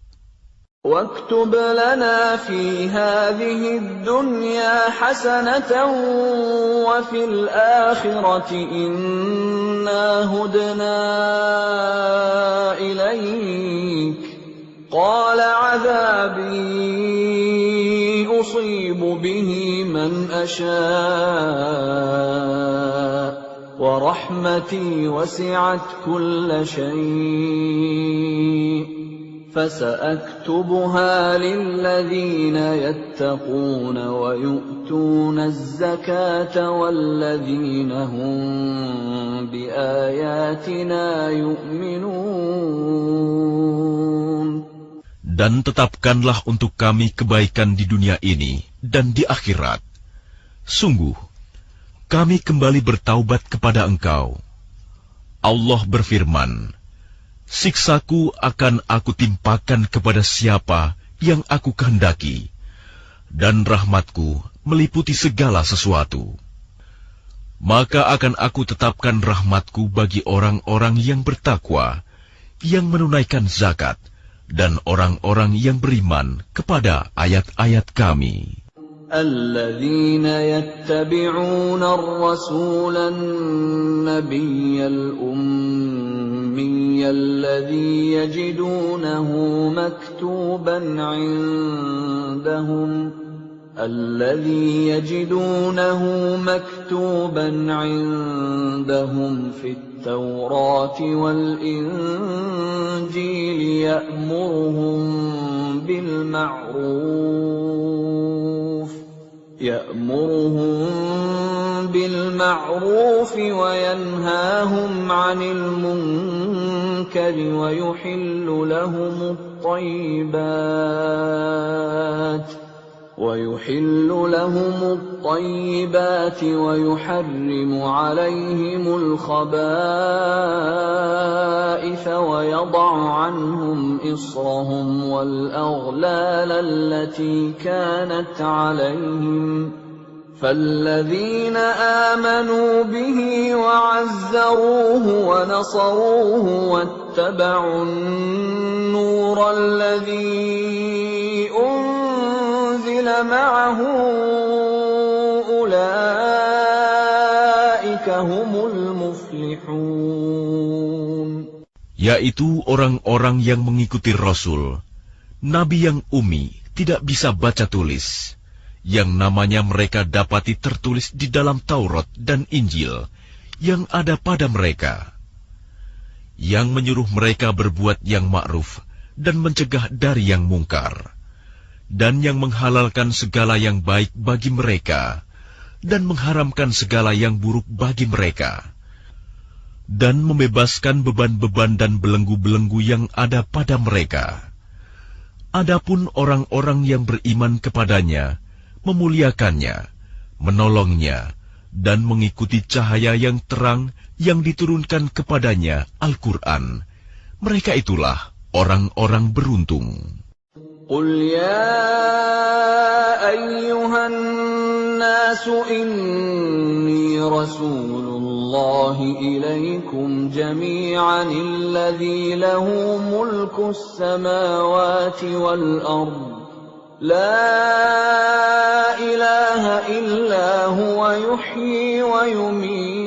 واكتب لنا في هذه الدنيا حسنة وفي الآخرة إنا هدنا إليك قال عذابي أصيب به من أشاء ورحمتي وسعت كل شيء فسأكتبها للذين يتقون ويؤتون الزكاة والذين هم بآياتنا يؤمنون. Dan tetapkanlah untuk kami kebaikan di dunia ini dan di akhirat. Sungguh, kami kembali bertaubat kepada Engkau. Allah berfirman, "Siksaku akan aku timpakan kepada siapa yang aku kehendaki, dan rahmatku meliputi segala sesuatu. Maka akan aku tetapkan rahmatku bagi orang-orang yang bertakwa, yang menunaikan zakat, dan orang-orang yang beriman kepada ayat-ayat kami." الذين يتبعون الرسول النبي الأمي الذي يجدونه مكتوبا عندهم في التوراة والإنجيل يأمرهم بالمعروف وينهاهم عن المنكر ويحل لهم الطيبات ويحرم عليهم الخبائث ويضع عنهم إصرهم والأغلال التي كانت عليهم فالذين آمنوا به وعزروه ونصروه واتبعوا النور الذي أنزل معه أولئك هم المفلحون. Yaitu orang-orang yang mengikuti Rasul, Nabi yang ummi, tidak bisa baca tulis, yang namanya mereka dapati tertulis di dalam Taurat dan Injil yang ada pada mereka, yang menyuruh mereka berbuat yang ma'ruf dan mencegah dari yang mungkar, dan yang menghalalkan segala yang baik bagi mereka dan mengharamkan segala yang buruk bagi mereka, dan membebaskan beban-beban dan belenggu-belenggu yang ada pada mereka. Adapun orang-orang yang beriman kepadanya, memuliakannya, menolongnya, dan mengikuti cahaya yang terang yang diturunkan kepadanya, Al-Quran, mereka itulah orang-orang beruntung. قل يا أيها الناس إني رسول الله إليكم جميعا الذي له ملك السماوات والأرض لا إله إلا هو يحيي ويميت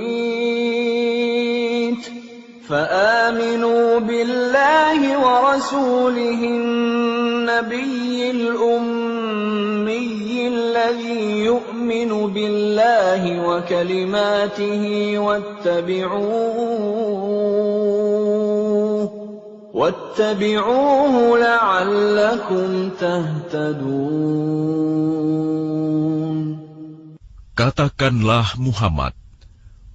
فآمنوا بالله ورسوله النبي الأمي الذي يؤمن بالله وكلماته واتبعوه لعلكم تهتدون. Katakanlah Muhammad,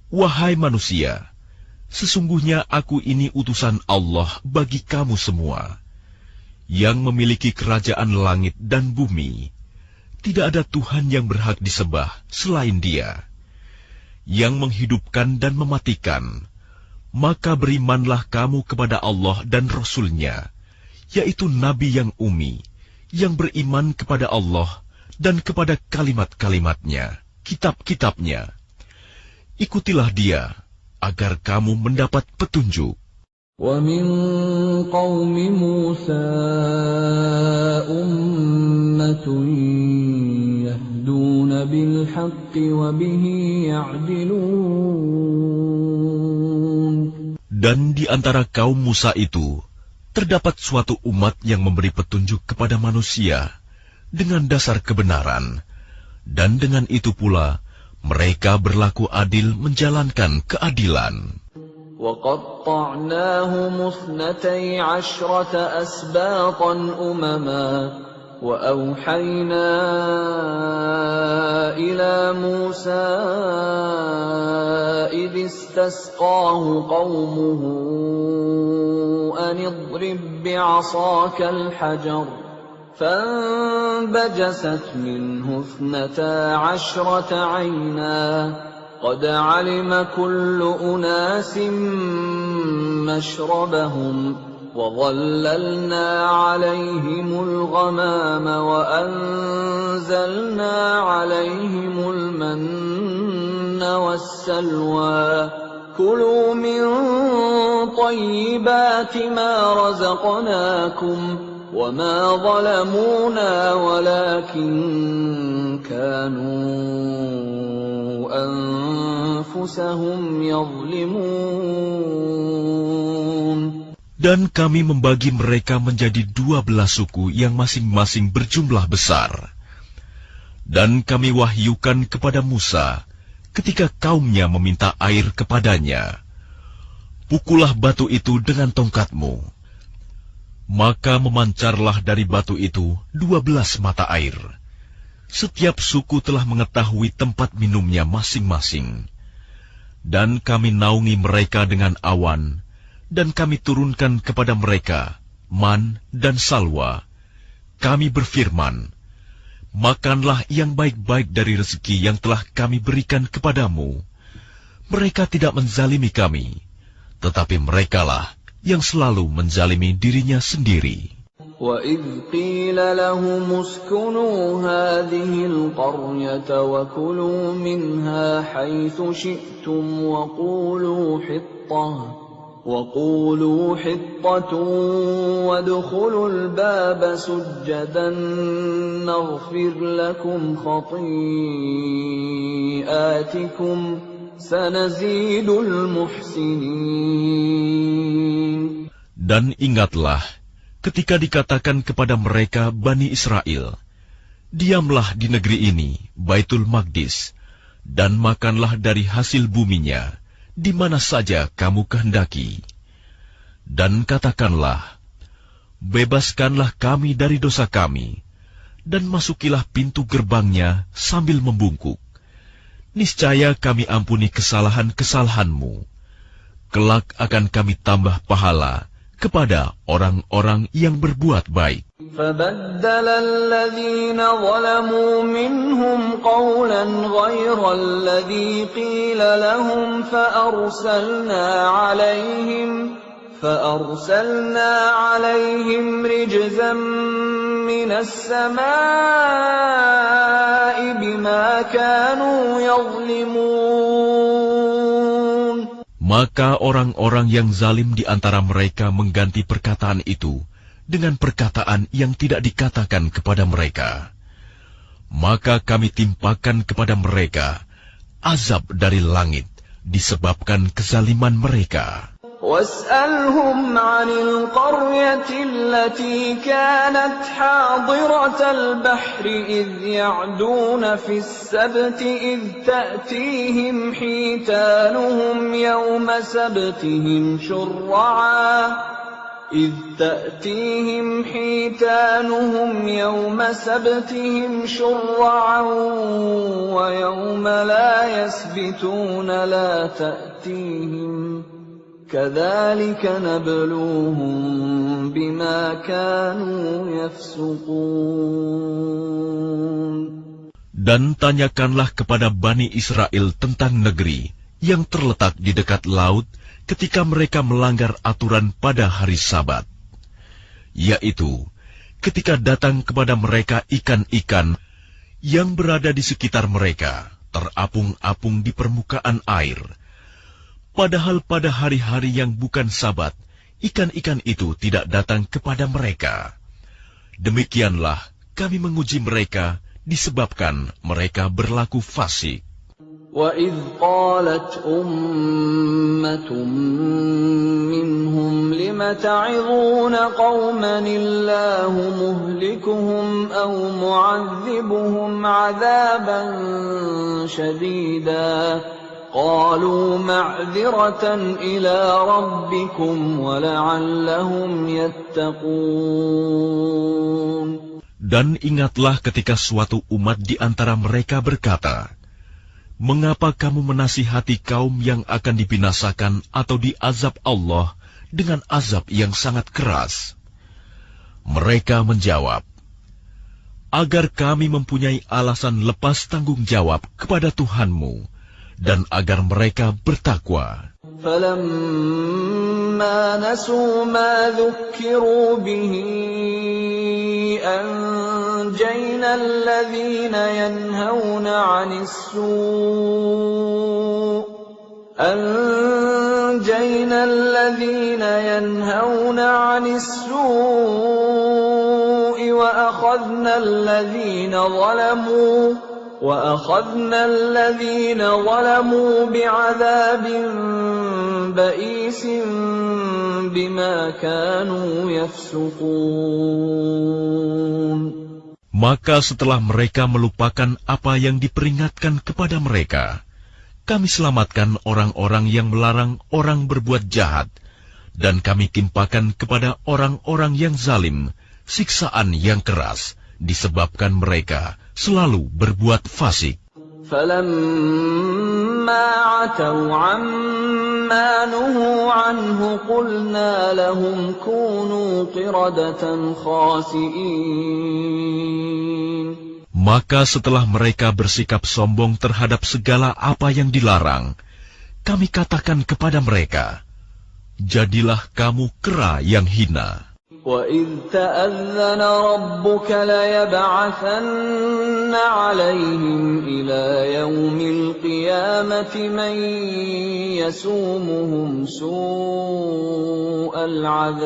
wahai manusia, sesungguhnya aku ini utusan Allah bagi kamu semua, yang memiliki kerajaan langit dan bumi. Tidak ada Tuhan yang berhak disembah selain Dia, yang menghidupkan dan mematikan. Maka berimanlah kamu kepada Allah dan Rasul-Nya, yaitu Nabi yang ummi, yang beriman kepada Allah dan kepada kalimat-kalimatnya, kitab-kitabnya. Ikutilah Dia, agar kamu mendapat petunjuk. وَمِنْ قَوْمِ مُوسَىٰ أُمَّةٌ يَهْدُونَ بِالْحَقِّ وَبِهِ يَعْدِلُونَ. Dan di antara kaum Musa itu, terdapat suatu umat yang memberi petunjuk kepada manusia dengan dasar kebenaran, dan dengan itu pula mereka berlaku adil menjalankan keadilan. وَقَطَّعْنَاهُمُ 12 أَسْبَاطًا أُمَمًا وَأَوْحَيْنَا إِلَى مُوسَىٰ إِذِ اسْتَسْقَاهُ قَوْمُهُ أَنِ اضْرِب بِّعَصَاكَ الْحَجَرَ فَانبَجَسَتْ مِنْهُ 12 عَيْنًا قَدْ عَلِمَ كُلُّ أُنَاسٍ مَّشْرَبَهُمْ وَظَلَّلْنَا عَلَيْهِمُ الْغَمَامَ وَأَنزَلْنَا عَلَيْهِمُ الْمَنَّ وَالسَّلْوَىٰ كُلُوا مِن طَيِّبَاتِ مَا رَزَقْنَاكُمْ وَمَا ظَلَمُونَا وَلَكِن كَانُوا أنفسهم يظلمون. Dan kami membagi mereka menjadi 12 suku yang masing-masing berjumlah besar. Dan kami wahyukan kepada Musa ketika kaumnya meminta air kepadanya, pukullah batu itu dengan tongkatmu. Maka memancarlah dari batu itu 12 mata air. Setiap suku telah mengetahui tempat minumnya masing-masing. Dan kami naungi mereka dengan awan, dan kami turunkan kepada mereka man dan salwa. Kami berfirman, makanlah yang baik-baik dari rezeki yang telah kami berikan kepadamu. Mereka tidak menzalimi kami, tetapi merekalah yang selalu menzalimi dirinya sendiri. وَإِذْ قِيلَ لَهُمُ اسْكُنُوا هَٰذِهِ الْقَرْيَةَ وَكُلُوا مِنْهَا حَيْثُ شِئْتُمْ وَقُولُوا حِطَّةٌ وَادْخُلُوا الْبَابَ سُجَّدًا نَّغْفِرْ لَكُمْ خَطِيئَاتِكُمْ سَنَزِيدُ الْمُحْسِنِينَ. Dan ingatlah ketika dikatakan kepada mereka Bani Israel, diamlah di negeri ini, Baitul Maqdis, dan makanlah dari hasil buminya, di mana saja kamu kehendaki. Dan katakanlah, bebaskanlah kami dari dosa kami, dan masukilah pintu gerbangnya sambil membungkuk. Niscaya kami ampuni kesalahan-kesalahanmu. Kelak akan kami tambah pahala kepada orang-orang yang berbuat baik. فَبَدَّلَ الَّذِينَ ظَلَمُوا مِنْهُمْ قَوْلًا غَيْرَ الَّذِي قِيلَ لَهُمْ فَأَرْسَلْنَا عَلَيْهِمْ رِجْزًا من السماء بما كانوا يظلمون. Maka orang-orang yang zalim di antara mereka mengganti perkataan itu dengan perkataan yang tidak dikatakan kepada mereka. Maka kami timpakan kepada mereka azab dari langit disebabkan kezaliman mereka. واسألهم عن القرية التي كانت حاضرة البحر إذ يعدون في السبت إذ تأتيهم حيتانهم يوم سبتهم شرعا ويوم لا يسبتون لا تأتيهم كذلك نبلوهم بما كانوا يفسقون. Dan tanyakanlah kepada Bani Israel tentang negeri yang terletak di dekat laut ketika mereka melanggar aturan pada hari Sabat, yaitu ketika datang kepada mereka ikan-ikan yang berada di sekitar mereka, terapung-apung di permukaan air. Padahal pada hari-hari yang bukan Sabat, ikan-ikan itu tidak datang kepada mereka. Demikianlah kami menguji mereka disebabkan mereka berlaku fasik. وَإِذْ قَالَتْ أُمَّةٌ مِّنْهُمْ لِمَ تَعِظُونَ قَوْمًا اللَّهُ مُهْلِكُهُمْ أَوْ مُعَذِّبُهُمْ عَذَابًا شَدِيدًا قَالُوا مَعْذِرَةً إِلَى رَبِّكُمْ وَلَعَلَّهُمْ يَتَّقُونَ. Dan ingatlah ketika suatu umat di antara mereka berkata, "Mengapa kamu menasihati kaum yang akan dibinasakan atau diazab Allah dengan azab yang sangat keras?" Mereka menjawab, "Agar kami mempunyai alasan lepas tanggung jawab kepada Tuhanmu, dan agar mereka bertakwa." فَلَمَّا نَسُوا مَا ذُكِّرُوا بِهِ أَنجَيْنَا الَّذِينَ يَنْهَوْنَ عَنِ السُّوءِ وَأَخَذْنَا الَّذِينَ ظَلَمُوا بِعَذَابٍ بَئِيسٍ بِمَا كَانُوا يَفْسُقُونَ. Maka setelah mereka melupakan apa yang diperingatkan kepada mereka, kami selamatkan orang-orang yang melarang orang berbuat jahat, dan kami timpakan kepada orang-orang yang zalim siksaan yang keras, disebabkan mereka selalu berbuat fasik. فَلَمَّا عَتَوْا عَمَّا نُهُوا عَنْهُ قُلْنَا لَهُمْ كُونُوا قِرَدَةً خَاسِئِينَ. Maka setelah mereka bersikap sombong terhadap segala apa yang dilarang, kami katakan kepada mereka, "Jadilah kamu kera yang hina." وَإِذْ تَأَذَّنَ رَبُّكَ لَيَبْعَثَنَّ عَلَيْهِمْ إِلَى يَوْمِ الْقِيَامَةِ مَنْ يَسُومُهُمْ سُوءَ الْعَذَابِ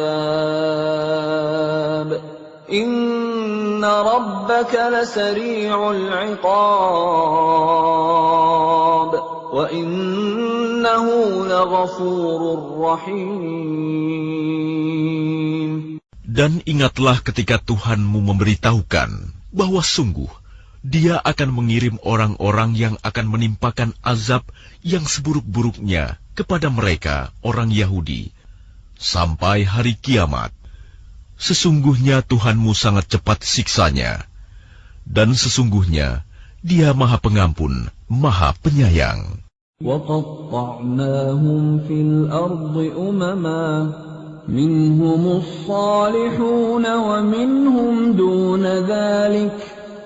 إِنَّ رَبَّكَ لَسَرِيعُ الْعِقَابِ وَإِنَّهُ لَغَفُورٌ رَّحِيمٌ. Dan ingatlah ketika Tuhanmu memberitahukan bahwa sungguh Dia akan mengirim orang-orang yang akan menimpakan azab yang seburuk-buruknya kepada mereka, orang Yahudi, sampai hari kiamat. Sesungguhnya Tuhanmu sangat cepat siksanya, dan sesungguhnya Dia Maha Pengampun, Maha Penyayang. وَقَطَّعْنَاهُمْ فِي الْأَرْضِ أُمَمًا مِنْهُمُ الصَّالِحُونَ وَمِنْهُمْ دُونَ ذَلِكَ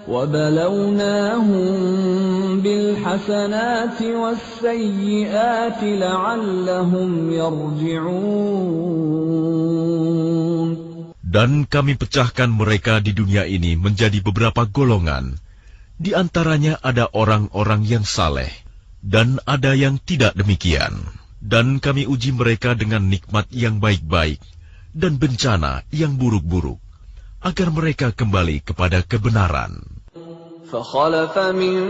وَبَلَوْنَاهُمْ بِالْحَسَنَاتِ وَالسَّيِّئَاتِ لَعَلَّهُمْ يَرْجِعُونَ. Dan kami pecahkan mereka di dunia ini menjadi beberapa golongan. Di antaranya ada orang-orang yang saleh, dan ada yang tidak demikian. Dan kami uji mereka dengan nikmat yang baik-baik, dan bencana yang buruk-buruk, agar mereka kembali kepada kebenaran. فخلف من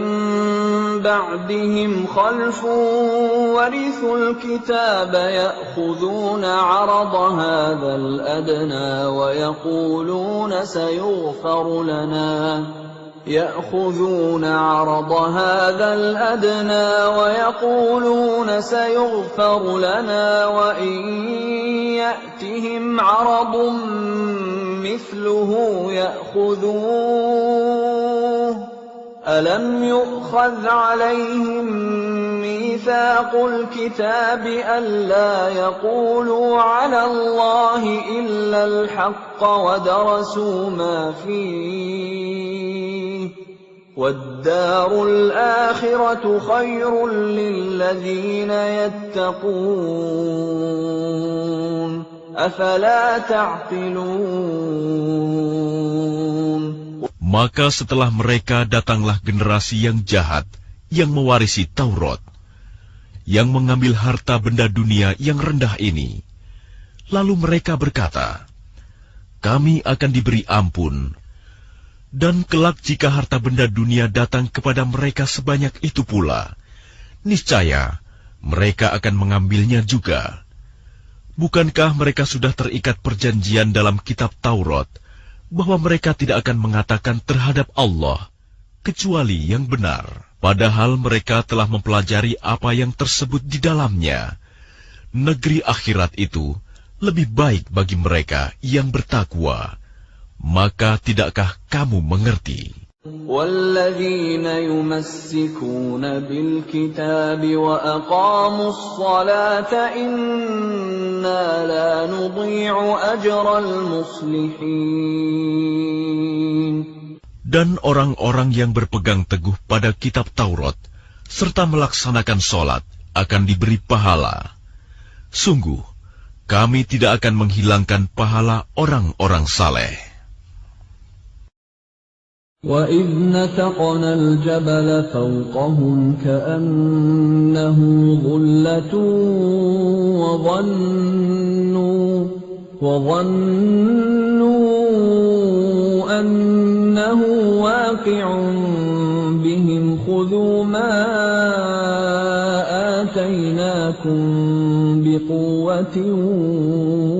بعدهم خلف ورثوا الكتاب يأخذون عرض هذا الأدنى ويقولون سيغفر لنا وإن يأتهم عرض مثله يأخذوه ألم يؤخذ عليهم ميثاق الكتاب ألا يقولوا على الله إلا الحق ودرسوا ما فيه والدار الآخرة خير للذين يتقون أفلا تعقلون. Maka setelah mereka datanglah generasi yang jahat, yang mewarisi Taurat, yang mengambil harta benda dunia yang rendah ini. Lalu mereka berkata, kami akan diberi ampun, dan kelak jika harta benda dunia datang kepada mereka sebanyak itu pula, niscaya mereka akan mengambilnya juga. Bukankah mereka sudah terikat perjanjian dalam kitab Taurat, bahwa mereka tidak akan mengatakan terhadap Allah kecuali yang benar, padahal mereka telah mempelajari apa yang tersebut di dalamnya. Negeri akhirat itu lebih baik bagi mereka yang bertakwa. Maka tidakkah kamu mengerti? وَالَّذِينَ يُمَسِّكُونَ بِالْكِتَابِ وَأَقَامُوا الصَّلَاةَ إِنَّا لَا نُضِيعُ أَجْرَ الْمُصْلِحِينَ. Dan orang-orang yang berpegang teguh pada kitab Taurat serta melaksanakan sholat akan diberi pahala. Sungguh, kami tidak akan menghilangkan pahala orang-orang saleh. وَإِذْ نَتَقْنَا الْجَبَلَ فَوْقَهُمْ كَأَنَّهُ ظُلَّةٌ وَظَنُّوا أَنَّهُ واقع بهم خُذُوا مَا آتَيْنَاكُمْ بِقُوَّةٍ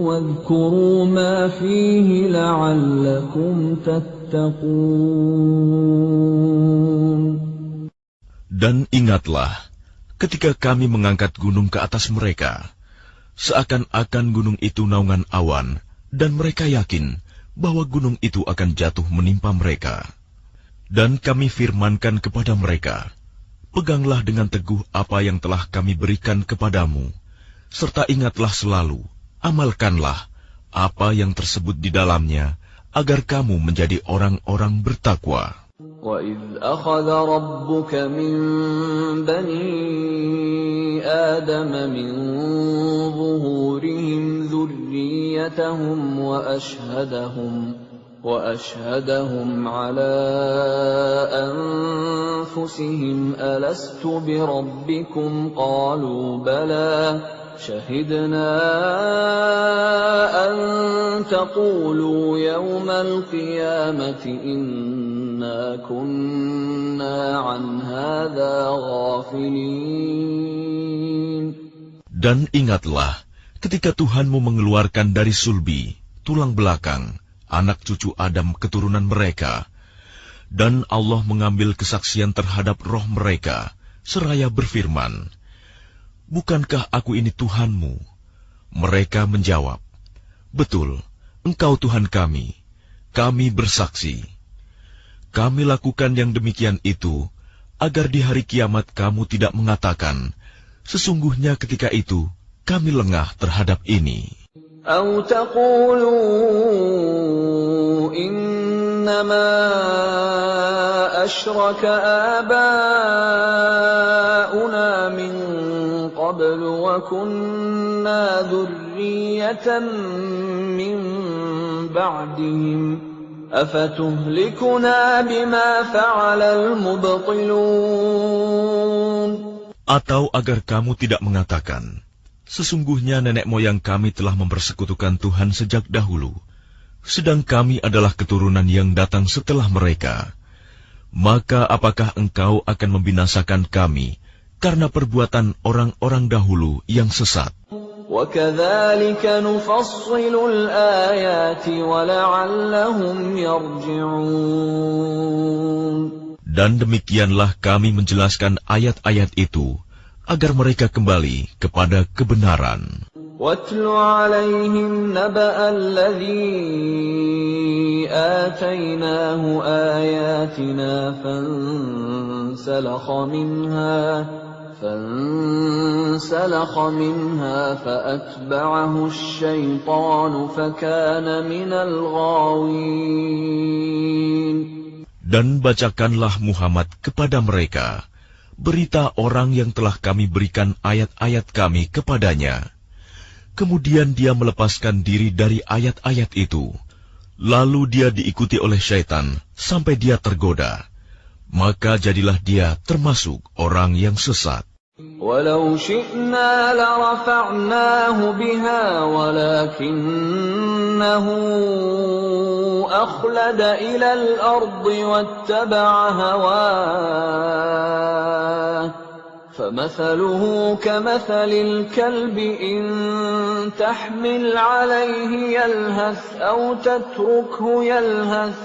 وَاذْكُرُوا مَا فِيهِ لَعَلَّكُمْ تَتَّقُونَ. Dan ingatlah ketika kami mengangkat gunung ke atas mereka, seakan-akan gunung itu naungan awan, dan mereka yakin bahwa gunung itu akan jatuh menimpa mereka. Dan kami firmankan kepada mereka, peganglah dengan teguh apa yang telah kami berikan kepadamu, serta ingatlah selalu, amalkanlah apa yang tersebut di dalamnya, agar kamu menjadi orang-orang bertakwa. وَإِذْ أَخَذَ رَبُّكَ مِنْ بَنِي آدَمَ مِنْ ظُهُورِهِمْ ذُرِّيَّتَهُمْ وَأَشْهَدَهُمْ عَلَى أَنفُسِهِمْ أَلَسْتُ بِرَبِّكُمْ قَالُوا بَلَى شَهِدْنَا أَن تَقُولُوا يَوْمَ الْقِيَامَةِ إِنَّا كُنَّا عَنْ هَذَا غَافِلِينَ. Dan ingatlah ketika Tuhanmu mengeluarkan dari sulbi, tulang belakang, anak cucu Adam keturunan mereka, dan Allah mengambil kesaksian terhadap roh mereka, seraya berfirman, bukankah aku ini Tuhanmu? Mereka menjawab, betul, engkau Tuhan kami bersaksi. Kami lakukan yang demikian itu, agar di hari kiamat kamu tidak mengatakan, sesungguhnya ketika itu kami lengah terhadap ini. أَوْ تَقُولُوا إِنَّمَا أَشْرَكَ آبَاؤُنَا مِنْ قَبْلُ وَكُنَّا ذُرِّيَّةً مِنْ بعدهم أفتهلكنا بما فعل المبطلون. Atau agar kamu tidak mengatakan, sesungguhnya nenek moyang kami telah mempersekutukan Tuhan sejak dahulu, sedang kami adalah keturunan yang datang setelah mereka. Maka apakah engkau akan membinasakan kami karena perbuatan orang-orang dahulu yang sesat? وَكَذَلِكَ نُفَصِّلُ الْآيَاتِ وَلَعَلَّهُمْ يَرْجِعُونَ. Dan demikianlah kami menjelaskan ayat-ayat itu agar mereka kembali kepada kebenaran. وَاتْلُ عَلَيْهِمْ نَبَأَ الَّذِي آتَيْنَاهُ آيَاتِنَا فانسلخ منها فأتبعه الشيطان فكان من الغاوين. Dan bacakanlah Muhammad kepada mereka berita orang yang telah kami berikan ayat-ayat kami kepadanya. Kemudian dia melepaskan diri dari ayat-ayat itu. Lalu dia diikuti oleh syaitan sampai dia tergoda. Maka jadilah dia termasuk orang yang sesat. وَلَوْ شِئْنَا لَرَفَعْنَاهُ بِهَا وَلَكِنَّهُ أَخْلَدَ إِلَى الْأَرْضِ وَاتَّبَعَ هَوَاهُ فَمَثَلُهُ كَمَثَلِ الْكَلْبِ إِن تَحْمِلْ عَلَيْهِ يَلْهَثْ أَوْ تَتْرُكْهُ يَلْهَث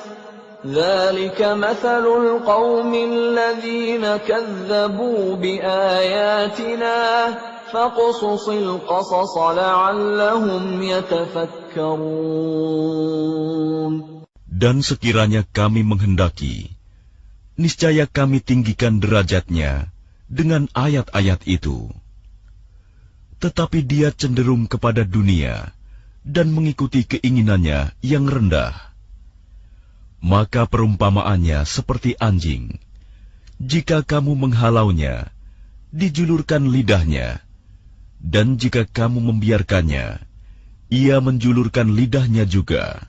ذَلِكَ مَثَلُ الْقَوْمِ الَّذِينَ كَذَّبُوا بِآيَاتِنَا فَاقْصُصِ الْقَصَصَ لَعَلَّهُمْ يَتَفَكَّرُونَ. Dan sekiranya kami menghendaki, niscaya kami tinggikan derajatnya dengan ayat-ayat itu. Tetapi dia cenderung kepada dunia dan mengikuti keinginannya yang rendah. Maka perumpamaannya seperti anjing. Jika kamu menghalaunya, dijulurkan lidahnya. Dan jika kamu membiarkannya, ia menjulurkan lidahnya juga.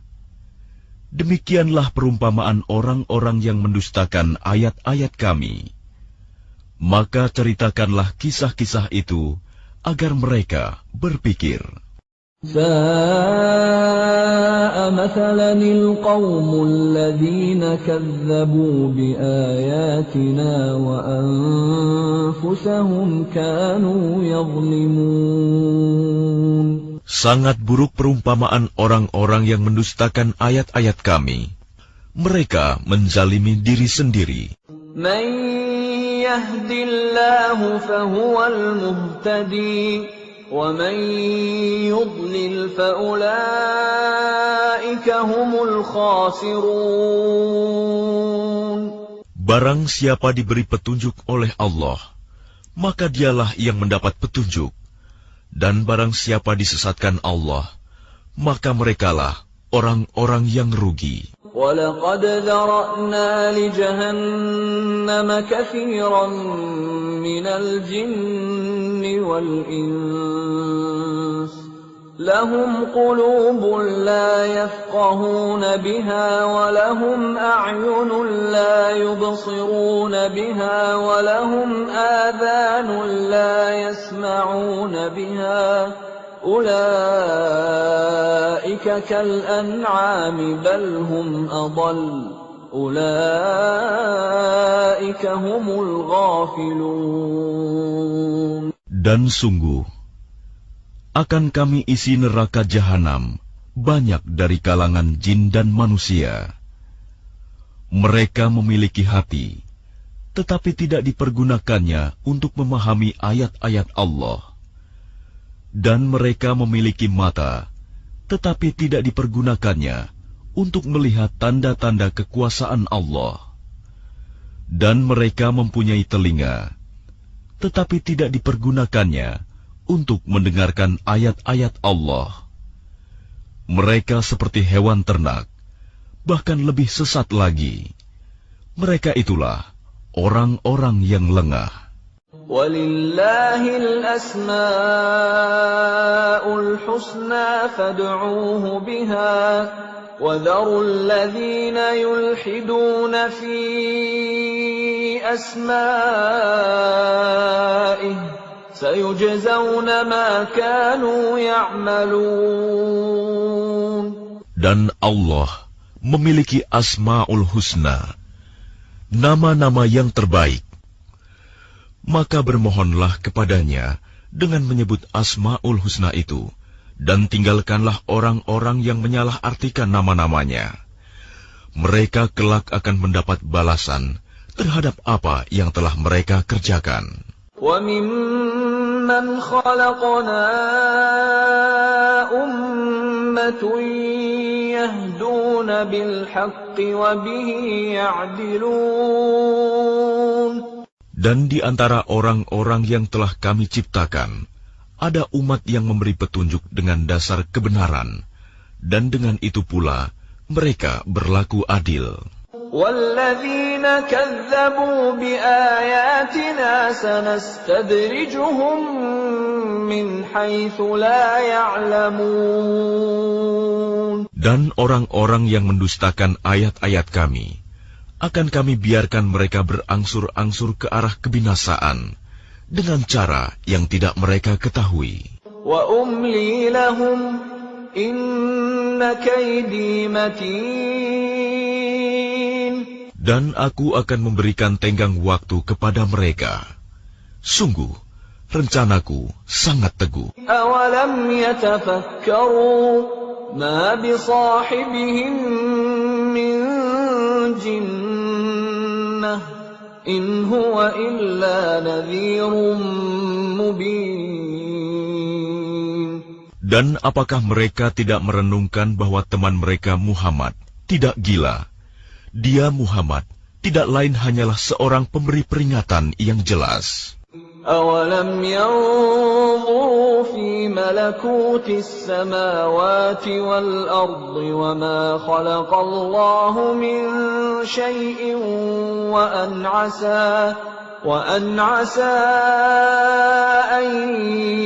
Demikianlah perumpamaan orang-orang yang mendustakan ayat-ayat kami. Maka ceritakanlah kisah-kisah itu agar mereka berpikir. سَاءَ مَثَلًا الْقَوْمُ الَّذِينَ كَذَّبُوا بِآيَاتِنَا وَأَنفُسَهُمْ كَانُوا يَظْلِمُونَ. Sangat buruk perumpamaan orang-orang yang mendustakan ayat-ayat kami. Mereka menzalimi diri sendiri. مَن يَهْدِ اللَّهُ فَهُوَ الْمُهْتَدِي وَمَن يُضْلِلْ فَأُولَئِكَ هُمُ الْخَاسِرُونَ. Barang siapa diberi petunjuk oleh Allah, maka dialah yang mendapat petunjuk. Dan barang siapa disesatkan Allah, maka merekalah orang-orang yang rugi. وَلَقَدْ ذَرَأْنَا لِجَهَنَّمَ كَثِيرًا مِنَ الْجِنِّ وَالْإِنسِ لَهُمْ قُلُوبٌ لَا يَفْقَهُونَ بِهَا وَلَهُمْ أَعْيُنٌ لَا يُبْصِرُونَ بِهَا وَلَهُمْ آذَانٌ لَا يَسْمَعُونَ بِهَا أُولَئِكَ كَالْأَنْعَامِ بَلْ هُمْ أَضَلُّ أُولَئِكَ هُمُ الْغَافِلُونَ. Dan sungguh, akan kami isi neraka jahanam banyak dari kalangan jin dan manusia. Mereka memiliki hati, tetapi tidak dipergunakannya untuk memahami ayat-ayat Allah. Dan mereka memiliki mata, tetapi tidak dipergunakannya untuk melihat tanda-tanda kekuasaan Allah. Dan mereka mempunyai telinga, tetapi tidak dipergunakannya untuk mendengarkan ayat-ayat Allah. Mereka seperti hewan ternak, bahkan lebih sesat lagi. Mereka itulah orang-orang yang lengah. وَلِلَّهِ الْأَسْمَاءُ الْحُسْنَى فَادْعُوهُ بِهَا وذروا الذين يلحدون في أسمائه سيجزون ما كانوا يعملون. Dan Allah memiliki Asma'ul Husna, nama-nama yang terbaik. Maka bermohonlah kepadanya dengan menyebut Asma'ul Husna itu, dan tinggalkanlah orang-orang yang menyalahartikan nama-namanya. Mereka kelak akan mendapat balasan terhadap apa yang telah mereka kerjakan. وَمِمَّنْ خَلَقْنَا أُمَّةٌ يَهْدُونَ بِالْحَقِّ وَبِهِ يَعْدِلُونَ. Dan di antara orang-orang yang telah kami ciptakan, ada umat yang memberi petunjuk dengan dasar kebenaran, dan dengan itu pula mereka berlaku adil. وَالَّذِينَ كَذَّبُوا بِآيَاتِنَا سَنَسْتَدْرِجُهُم مِّنْ حَيْثُ لَا يَعْلَمُونَ. Dan orang-orang yang mendustakan ayat-ayat kami, akan kami biarkan mereka berangsur-angsur ke arah kebinasaan, dengan cara yang tidak mereka ketahui. وَأُمْلِي لَهُمْ إِنَّ كَيْدِي مَتِينٌ. Dan aku akan memberikan tenggang waktu kepada mereka. Sungguh, rencanaku sangat teguh. أَوَلَمْ يَتَفَكَّرُوا مَا بِصَاحِبِهِم مِّن جِنَّةٍ إِنْ هُوَ إِلَّا نَذِيرٌ مُبِينٌ. Dan apakah mereka tidak merenungkan bahwa teman mereka Muhammad tidak gila? Dia Muhammad tidak lain hanyalah seorang pemberi peringatan yang jelas. أَوَلَمْ يَنظُرُوا فِي مَلَكُوتِ السَّمَاوَاتِ وَالْأَرْضِ وَمَا خَلَقَ اللَّهُ مِنْ شَيْءٍ وَأَنْ عَسَى أَنْ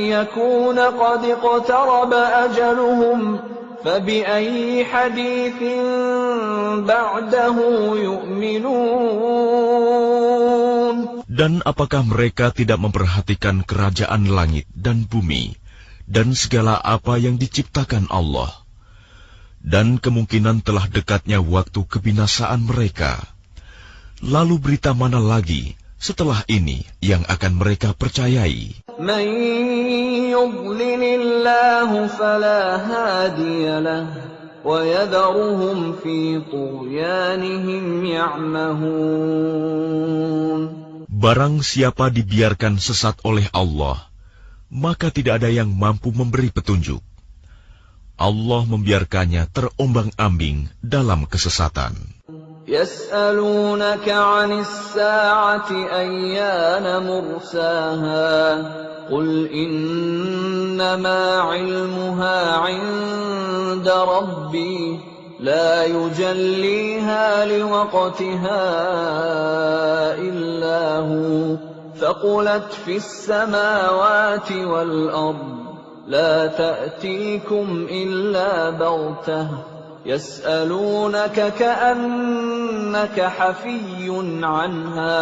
يَكُونَ قَدِ اقْتَرَبَ أَجَلُهُمْ فَبِأَيِّ حَدِيثٍ بَعْدَهُ يُؤْمِنُونَ. Dan apakah mereka tidak memperhatikan kerajaan langit dan bumi, dan segala apa yang diciptakan Allah? Dan kemungkinan telah dekatnya waktu kebinasaan mereka. Lalu berita mana lagi setelah ini yang akan mereka percayai? مَن يُضْلِلِ اللَّهُ فَلَا هَادِيَ لَهُ وَيَذَرُهُمْ فِي طُغْيَانِهِمْ يَعْمَهُونَ. Barang siapa dibiarkan sesat oleh Allah, maka tidak ada yang mampu memberi petunjuk. Allah membiarkannya terombang-ambing dalam kesesatan. يَسْأَلُونَكَ عَنِ السَّاعَةِ أَيَّانَ مُرْسَاهَا قُلْ إِنَّمَا عِلْمُهَا عِندَ رَبِّي لَا يُجَلِّيهَا لِوَقْتِهَا إِلَّا هُوَ ثَقُلَتْ فِي السَّمَاوَاتِ وَالْأَرْضِ لَا تَأْتِيكُمْ إِلَّا بَغْتَةً يَسْأَلُونَكَ كَأَنَّكَ حَفِيٌّ عَنْهَا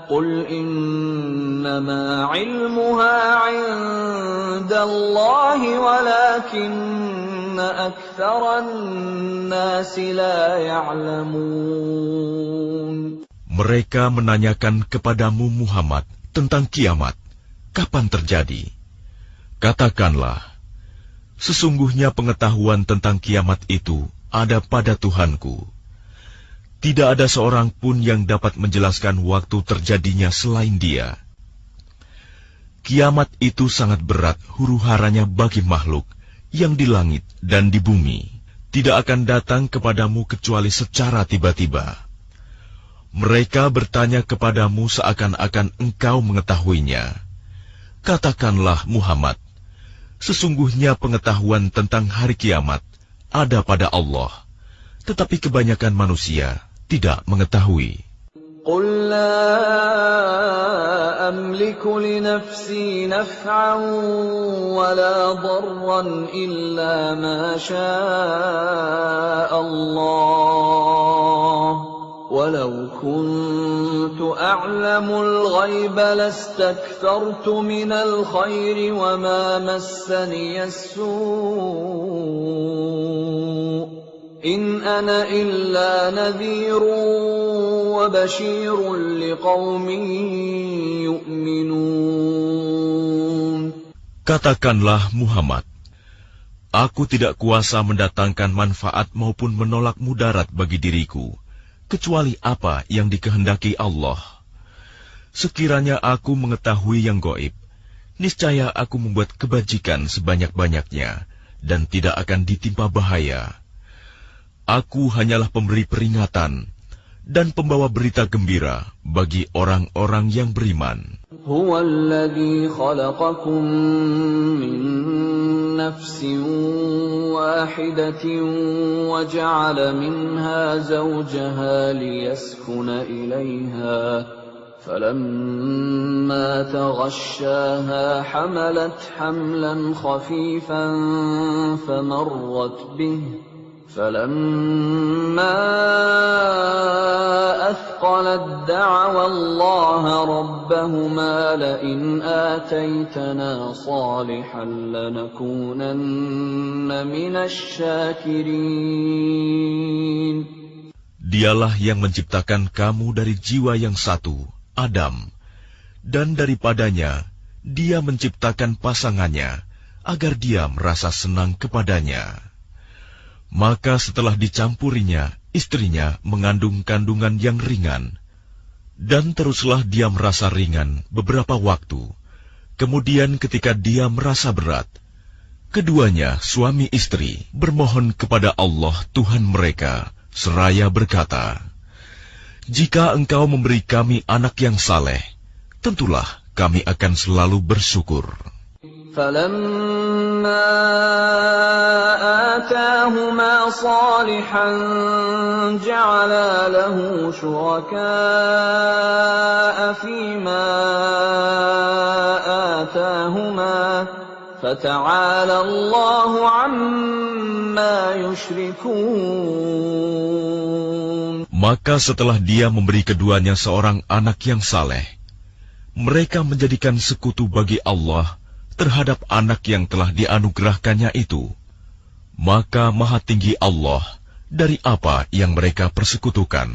قُلْ إِنَّمَا عِلْمُهَا عِندَ اللَّهِ وَلَكِنَّ أَكْثَرَ النَّاسِ لَا يَعْلَمُونَ. Mereka menanyakan kepadamu Muhammad tentang kiamat, kapan terjadi? Katakanlah, sesungguhnya pengetahuan tentang kiamat itu ada pada Tuhanku. Tidak ada seorang pun yang dapat menjelaskan waktu terjadinya selain Dia. Kiamat itu sangat berat huru-haranya bagi makhluk yang di langit dan di bumi. Tidak akan datang kepadamu kecuali secara tiba-tiba. Mereka bertanya kepadamu seakan-akan engkau mengetahuinya. Katakanlah Muhammad, sesungguhnya pengetahuan tentang hari kiamat ada pada Allah, tetapi kebanyakan manusia tidak mengetahui. قل لا أملك لنفسي نفعا ولا ضرا إلا ما شاء الله ولو كنت أعلم الغيب لاستكثرت من الخير وما مسني السوء إن أنا إلا نذير وبشير لقوم يؤمنون. Katakanlah Muhammad, aku tidak kuasa mendatangkan manfaat maupun menolak mudarat bagi diriku, kecuali apa yang dikehendaki Allah. Sekiranya aku mengetahui yang gaib, niscaya aku membuat kebajikan sebanyak-banyaknya dan tidak akan ditimpa bahaya. Aku hanyalah pemberi peringatan dan pembawa berita gembira bagi orang-orang yang beriman. Huwa alladhi khalaqakum min nafsin wahidatin wa ja'ala minha zawjaha liyaskuna ilayha falamma taghashshaha hamalat hamlan khafifan famarrat bihi فلما أثقلت دعوا الله ربهما لئن آتيتنا صالحا لنكونن من الشاكرين. Dialah yang menciptakan kamu dari jiwa yang satu, Adam, dan daripadanya Dia menciptakan pasangannya agar dia merasa senang kepadanya. Maka setelah dicampurinya, istrinya mengandung kandungan yang ringan. Dan teruslah dia merasa ringan beberapa waktu. Kemudian ketika dia merasa berat, keduanya suami istri bermohon kepada Allah Tuhan mereka, seraya berkata, "Jika Engkau memberi kami anak yang saleh, tentulah kami akan selalu bersyukur." فَلَمَّا آتَاهُمَا صَالِحًا جَعَلَا لَهُ شُرَكَاءَ فِيمَا آتَاهُمَا فَتَعَالَى اللَّهُ عَمَّا يُشْرِكُونَ. Maka setelah dia memberi keduanya seorang anak yang saleh, mereka menjadikan sekutu bagi Allah terhadap anak yang telah dianugerahkannya itu. Maka maha tinggi Allah dari apa yang mereka persekutukan.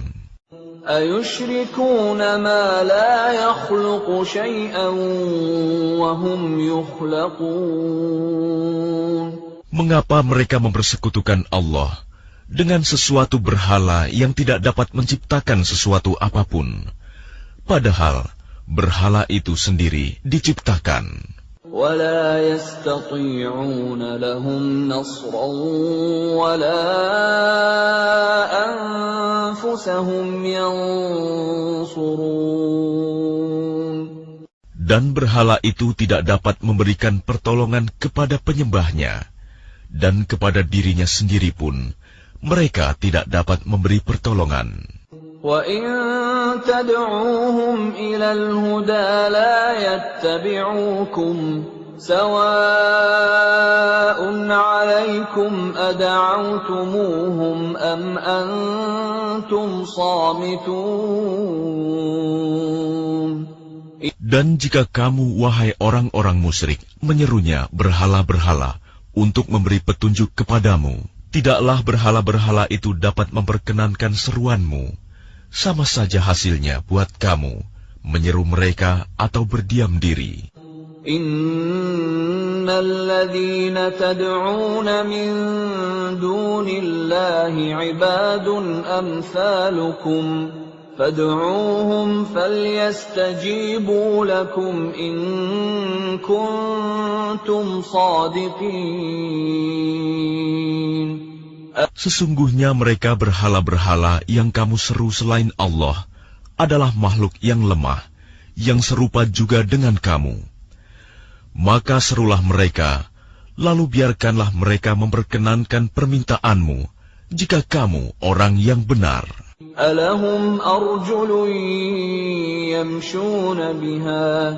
Ayushrikuna ma la yakhluqu syai'an wa hum yukhlaqun. Mengapa mereka mempersekutukan Allah dengan sesuatu berhala yang tidak dapat menciptakan sesuatu apapun, padahal berhala itu sendiri diciptakan. ولا يستطيعون لهم نصرا ولا أنفسهم ينصرون. Dan berhala itu tidak dapat memberikan pertolongan kepada penyembahnya, dan kepada dirinya sendiri pun mereka tidak dapat memberi pertolongan. وَإِن تَدْعُوهُمْ إِلَى الْهُدَى لَا يَتَّبِعُوكُمْ سَوَاءٌ عَلَيْكُمْ أَدَعَوْتُمُوهُمْ أَمْ أَنْتُمْ صَامِتُونَ. Dan jika kamu, wahai orang-orang musyrik, menyerunya berhala-berhala untuk memberi petunjuk kepadamu, tidaklah berhala-berhala itu dapat memperkenankan seruanmu. Sama saja hasilnya buat kamu, menyeru mereka atau berdiam diri. Innal ladzina tad'una min dunillahi ibadun amsalukum fad'uuhum falyastajibu lakum in kuntum shadiqin. Sesungguhnya mereka berhala-berhala yang kamu seru selain Allah adalah makhluk yang lemah, yang serupa juga dengan kamu. Maka serulah mereka, lalu biarkanlah mereka memperkenankan permintaanmu, jika kamu orang yang benar. ألهم أرجل يمشون بها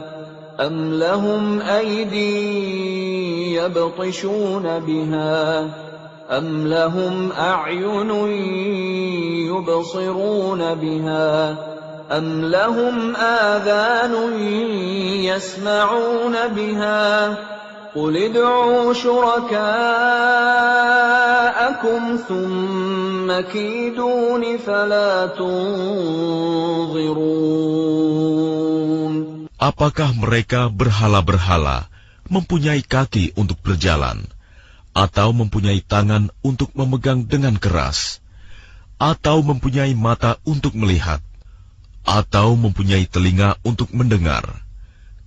أم لهم أيدي يبطشون بها أم لهم أعين يبصرون بها أم لهم آذان يسمعون بها قل ادعوا شركاءكم ثم كيدون فلا تنظرون. Apakah mereka berhala-berhala mempunyai kaki untuk berjalan, atau mempunyai tangan untuk memegang dengan keras, atau mempunyai mata untuk melihat, atau mempunyai telinga untuk mendengar?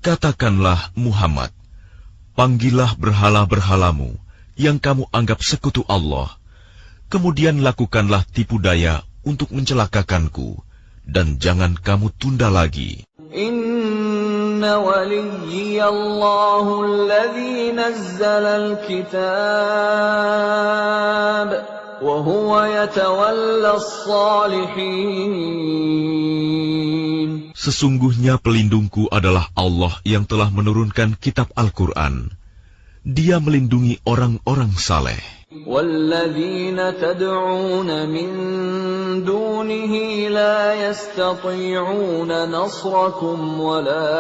Katakanlah Muhammad, panggillah berhala-berhalamu yang kamu anggap sekutu Allah, kemudian lakukanlah tipu daya untuk mencelakakanku, dan jangan kamu tunda lagi. Inna waliyallahu alladhi nazzala al-kitab wa huwa yatawalla as-salihin. Sesungguhnya pelindungku adalah Allah yang telah menurunkan kitab Al-Quran. Dia melindungi orang-orang saleh. وَالَّذِينَ تَدْعُونَ مِن دُونِهِ لَا يَسْتَطِيعُونَ نَصْرَكُمْ وَلَا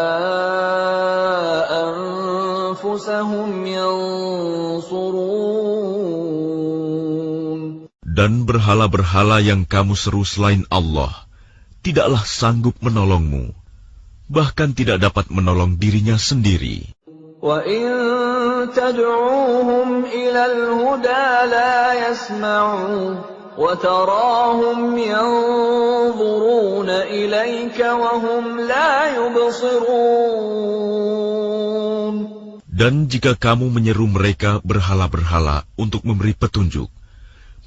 أَنفُسَهُمْ يَنصُرُونَ. Dan berhala-berhala yang kamu seru selain Allah tidaklah sanggup menolongmu, bahkan tidak dapat menolong dirinya sendiri. وَإِن تَدْعُوهُمْ إِلَى الْهُدَى لَا يَسْمَعُوا وَتَرَاهُمْ يَنظُرُونَ إِلَيْكَ وَهُمْ لَا يُبْصِرُونَ. Dan jika kamu menyeru mereka berhala-berhala untuk memberi petunjuk,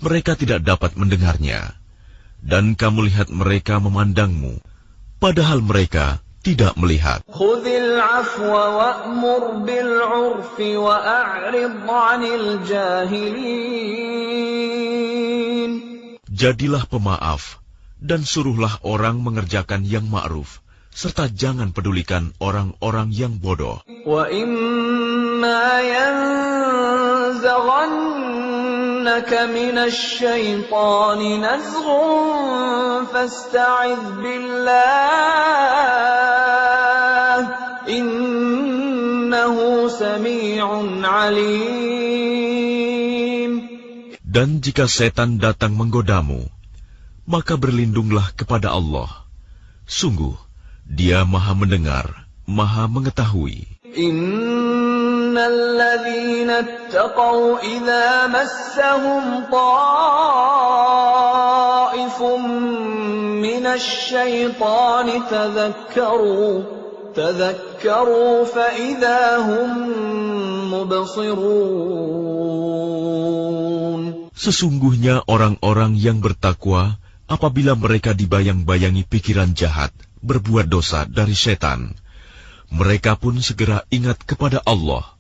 mereka tidak dapat mendengarnya. Dan kamu lihat mereka memandangmu, padahal mereka tidak melihat. Khudhil afwa wa'mur bil 'urfi wa a'rid 'anil jahilin. Jadilah pemaaf dan suruhlah orang mengerjakan yang ma'ruf, serta jangan pedulikan orang-orang yang bodoh. Wa imma yanzaghannaka minasy syaitani nazghun fasta'idz billah innahu sami'un 'alim. Dan jika setan datang menggodamu, maka berlindunglah kepada Allah. Sungguh, Dia Maha Mendengar, Maha Mengetahui. Innal ladzina ittaqaw idza massahum ta'ifun minasy syaitani tadhakkaru fa idza hum mubsirun. Sesungguhnya orang-orang yang bertakwa, apabila mereka dibayang-bayangi pikiran jahat, berbuat dosa dari setan, mereka pun segera ingat kepada Allah.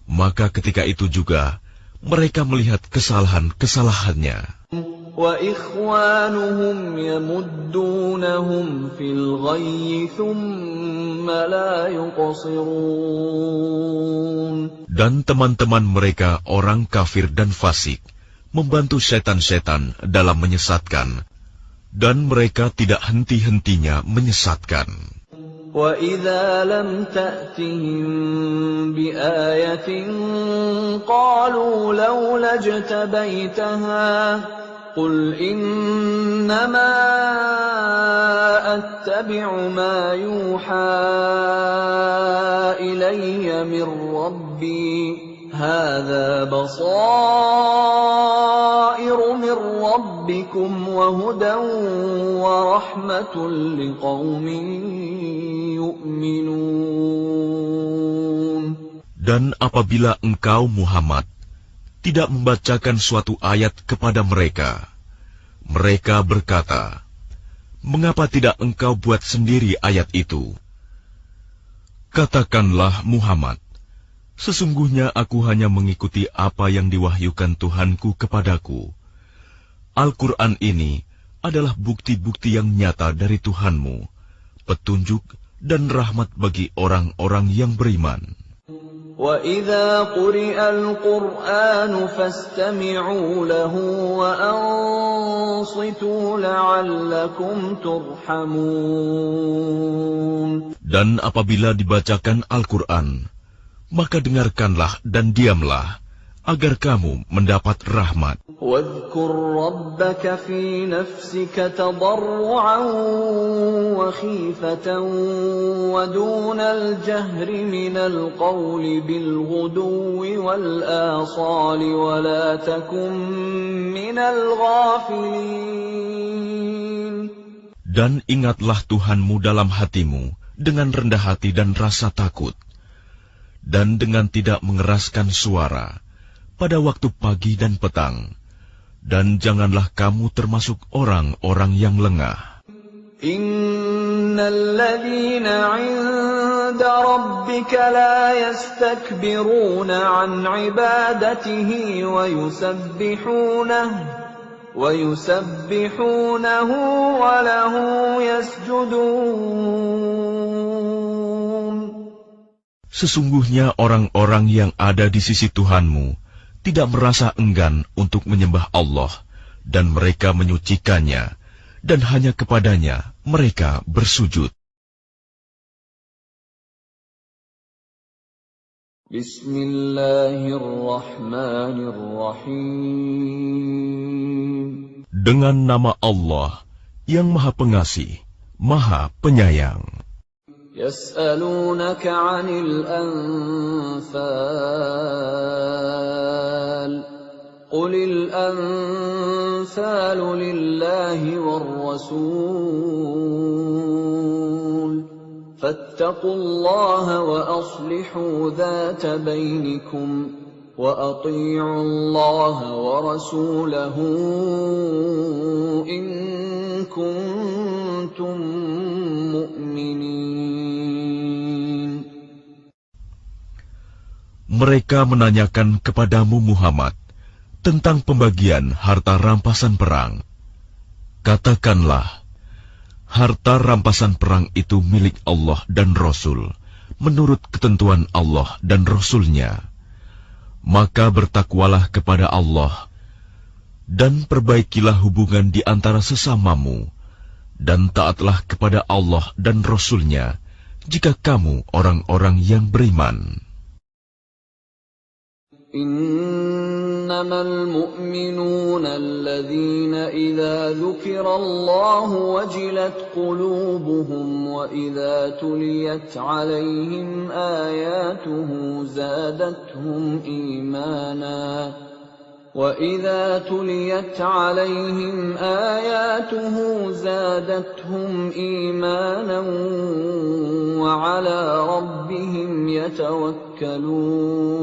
Maka ketika itu juga mereka melihat kesalahan-kesalahannya. Wa ikhwanuhum yamuddunahum fil ghayyi thumma la yuqsirun. Dan teman-teman mereka orang kafir dan fasik membantu setan-setan dalam menyesatkan, dan mereka tidak henti-hentinya menyesatkan. وَإِذَا لَمْ تَأْتِهِمْ بِآيَةٍ قَالُوا لَوْلَا اجْتَبَيْتَهَا قُلْ إِنَّمَا أَتَّبِعُ مَا يُوحَى إِلَيَّ مِنْ رَبِّي هذا بصائر من ربكم وهدى ورحمة لقوم يؤمنون. Dan apabila engkau Muhammad tidak membacakan suatu ayat kepada mereka, mereka berkata, mengapa tidak engkau buat sendiri ayat itu? Katakanlah Muhammad, sesungguhnya aku hanya mengikuti apa yang diwahyukan Tuhanku kepadaku. Al-Quran ini adalah bukti-bukti yang nyata dari Tuhanmu, petunjuk dan rahmat bagi orang-orang yang beriman. وَإِذَا قُرِئَ الْقُرْآنُ فَاسْتَمِعُوا لَهُ وَأَنصِتُوا لَعَلَّكُمْ تُرْحَمُونَ. Dan apabila dibacakan Al-Quran, maka dengarkanlah dan diamlah, agar kamu mendapat rahmat. وَاذْكُرْ رَبَّكَ فِي نَفْسِكَ تَضَرُّعًا وَخِيفَةً وَدُونَ الْجَهْرِ مِنَ الْقَوْلِ بِالْغُدُوِّ وَالْآصَالِ وَلَا تَكُن مِّنَ الْغَافِلِينَ. Dan ingatlah Tuhanmu dalam hatimu dengan rendah hati dan rasa takut, dan dengan tidak mengeraskan suara pada waktu pagi dan petang, dan janganlah kamu termasuk orang-orang yang lengah. Innal ladzina 'inda rabbika la yastakbiruna 'an 'ibadatihi wa yusabbihunahu wa lahu yasjudun. Sesungguhnya orang-orang yang ada di sisi Tuhanmu tidak merasa enggan untuk menyembah Allah, dan mereka menyucikannya, dan hanya kepadanya mereka bersujud. Bismillahirrahmanirrahim. Dengan nama Allah yang Maha Pengasih, Maha Penyayang. يسألونك عن الأنفال قل الأنفال لله والرسول فاتقوا الله وأصلحوا ذات بينكم وأطيعوا الله ورسوله إن كنتم مؤمنين. Mereka menanyakan kepadamu Muhammad tentang pembagian harta rampasan perang. Katakanlah, harta rampasan perang itu milik Allah dan Rasul, menurut ketentuan Allah dan Rasul-Nya. Maka bertakwalah kepada Allah, dan perbaikilah hubungan di antara sesamamu, dan taatlah kepada Allah dan Rasul-Nya, jika kamu orang-orang yang beriman. إنما المؤمنون الذين إذا ذكر الله وجلت قلوبهم وإذا تليت عليهم آياته زادتهم إيمانا وعلى ربهم يتوكلون.